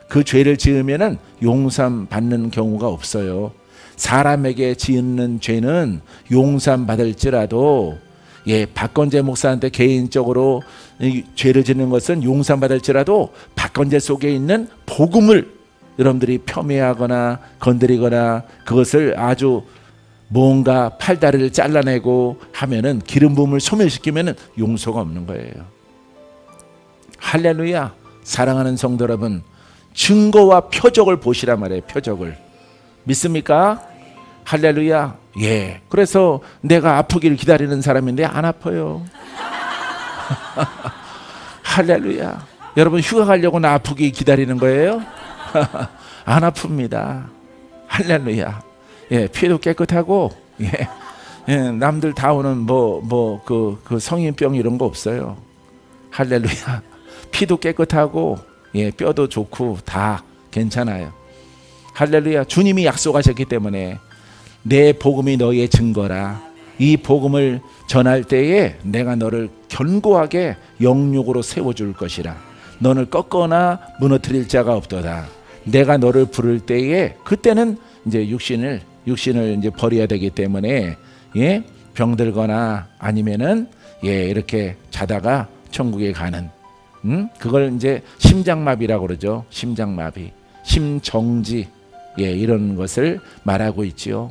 그 죄를 지으면은 용서 받는 경우가 없어요. 사람에게 지은 죄는 용서 받을지라도, 박건재 목사한테 개인적으로 죄를 짓는 것은 용서 받을지라도 박건재 속에 있는 복음을 여러분들이 폄훼하거나 건드리거나 그것을 아주 뭔가 팔다리를 잘라내고 하면은, 기름 부음을 소멸시키면은 용서가 없는 거예요. 할렐루야. 사랑하는 성도 여러분, 증거와 표적을 보시란 말이에요. 표적을. 믿습니까? 할렐루야. 그래서 내가 아프기를 기다리는 사람인데 안 아파요. 할렐루야. 여러분 휴가 가려고 나 아프기 기다리는 거예요? 안 아픕니다. 할렐루야. 예, 피도 깨끗하고, 예, 예, 남들 다 오는 그 성인병 이런 거 없어요. 할렐루야. 피도 깨끗하고, 예, 뼈도 좋고 다 괜찮아요. 할렐루야. 주님이 약속하셨기 때문에 내 복음이 너희의 증거라. 이 복음을 전할 때에 내가 너를 견고하게 영육으로 세워줄 것이라. 너를 꺾거나 무너뜨릴 자가 없도다. 내가 너를 부를 때에 그때는 이제 육신을 이제 버려야 되기 때문에, 예, 병들거나 아니면은, 예, 이렇게 자다가 천국에 가는, 그걸 이제 심장마비라고 그러죠. 심장마비, 심정지, 예, 이런 것을 말하고 있지요.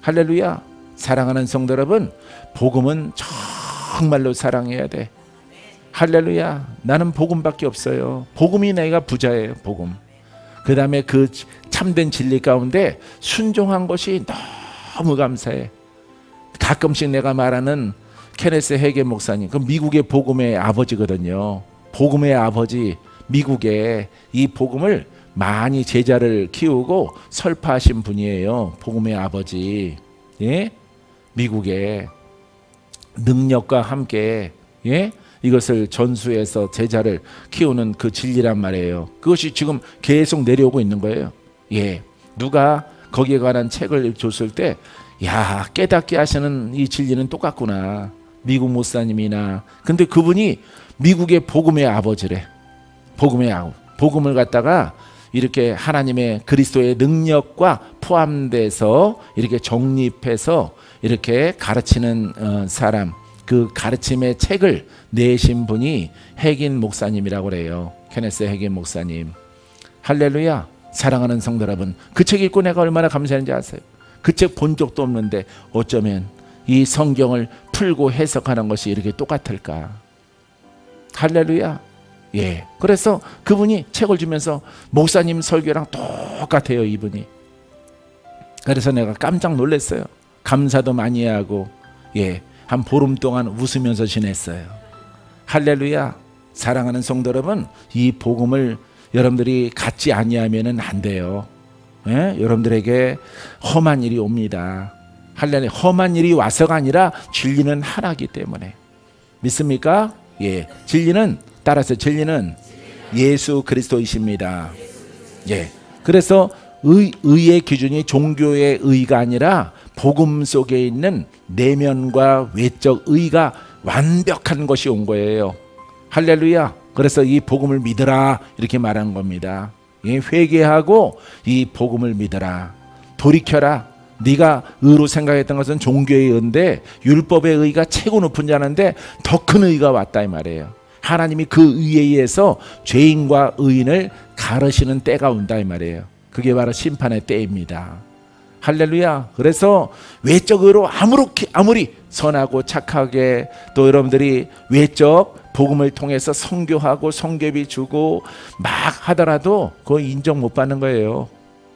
할렐루야. 사랑하는 성도 여러분, 복음은 정말로 사랑해야 돼. 할렐루야. 나는 복음밖에 없어요. 복음이 내가 부자예요. 복음. 그 다음에 그 참된 진리 가운데 순종한 것이 너무 감사해. 가끔씩 내가 말하는 케네스 해게 목사님, 그 미국의 복음의 아버지거든요. 복음의 아버지, 미국에 이 복음을 많이 제자를 키우고 설파하신 분이에요. 복음의 아버지. 예? 미국에 능력과 함께, 예? 이것을 전수해서 제자를 키우는 그 진리란 말이에요. 그것이 지금 계속 내려오고 있는 거예요. 예, 누가 거기에 관한 책을 줬을 때, 야, 깨닫게 하시는 이 진리는 똑같구나. 미국 목사님이나. 근데 그분이 미국의 복음의 아버지래. 복음을 갖다가 이렇게 하나님의 그리스도의 능력과 포함돼서 이렇게 정립해서 이렇게 가르치는 사람, 그 가르침의 책을 내신 분이 핵인 목사님이라고 그래요. 케네스 핵인 목사님. 할렐루야. 사랑하는 성도 여러분, 그 책 읽고 내가 얼마나 감사한지 아세요? 그 책 본 적도 없는데 어쩌면 이 성경을 풀고 해석하는 것이 이렇게 똑같을까? 할렐루야. 예. 그래서 그분이 책을 주면서 목사님 설교랑 똑같아요, 이분이. 그래서 내가 깜짝 놀랐어요. 감사도 많이 하고, 예, 한 보름 동안 웃으면서 지냈어요. 할렐루야. 사랑하는 성도 여러분, 이 복음을 여러분들이 갖지 아니하면은 안 돼요. 예? 여러분들에게 험한 일이 옵니다. 할렐루야. 험한 일이 와서가 아니라 진리는 하나이기 때문에. 믿습니까? 예. 진리는, 따라서 진리는 예수 그리스도이십니다. 예. 그래서 의의 기준이 종교의 의가 아니라 복음 속에 있는 내면과 외적 의가 완벽한 것이 온 거예요. 할렐루야. 그래서 이 복음을 믿으라 이렇게 말한 겁니다. 예, 회개하고 이 복음을 믿으라. 돌이켜라. 네가 의로 생각했던 것은 종교의 의인데 율법의 의가 최고 높은 자인데 더 큰 의가 왔다 이 말이에요. 하나님이 그 의에 의해서 죄인과 의인을 가르시는 때가 온다 이 말이에요. 그게 바로 심판의 때입니다. 할렐루야. 그래서 외적으로 아무리 선하고 착하게 또 여러분들이 외적 복음을 통해서 선교하고 선교비 주고 막 하더라도 그거 인정 못 받는 거예요.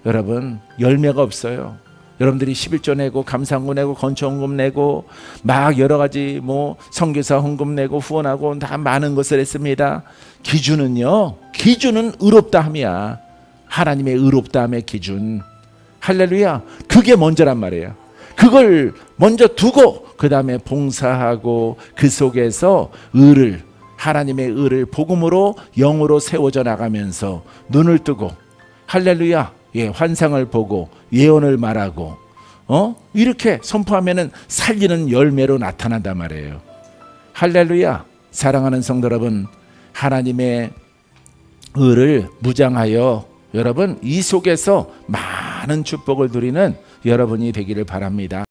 여러분, 열매가 없어요. 여러분들이 11조 내고 감사헌금 내고 건축헌금 내고 막 여러 가지 뭐 선교사 헌금 내고 후원하고 다 많은 것을 했습니다. 기준은요, 기준은 의롭다함이야. 하나님의 의롭다함의 기준. 할렐루야. 그게 먼저란 말이에요. 그걸 먼저 두고 그 다음에 봉사하고 그 속에서 의를, 하나님의 의를 복음으로 영으로 세워져 나가면서 눈을 뜨고, 할렐루야, 예, 환상을 보고 예언을 말하고 이렇게 선포하면은 살리는 열매로 나타난단 말이에요. 할렐루야. 사랑하는 성도 여러분, 하나님의 의를 무장하여 여러분 이 속에서 많은 축복을 누리는 여러분이 되기를 바랍니다.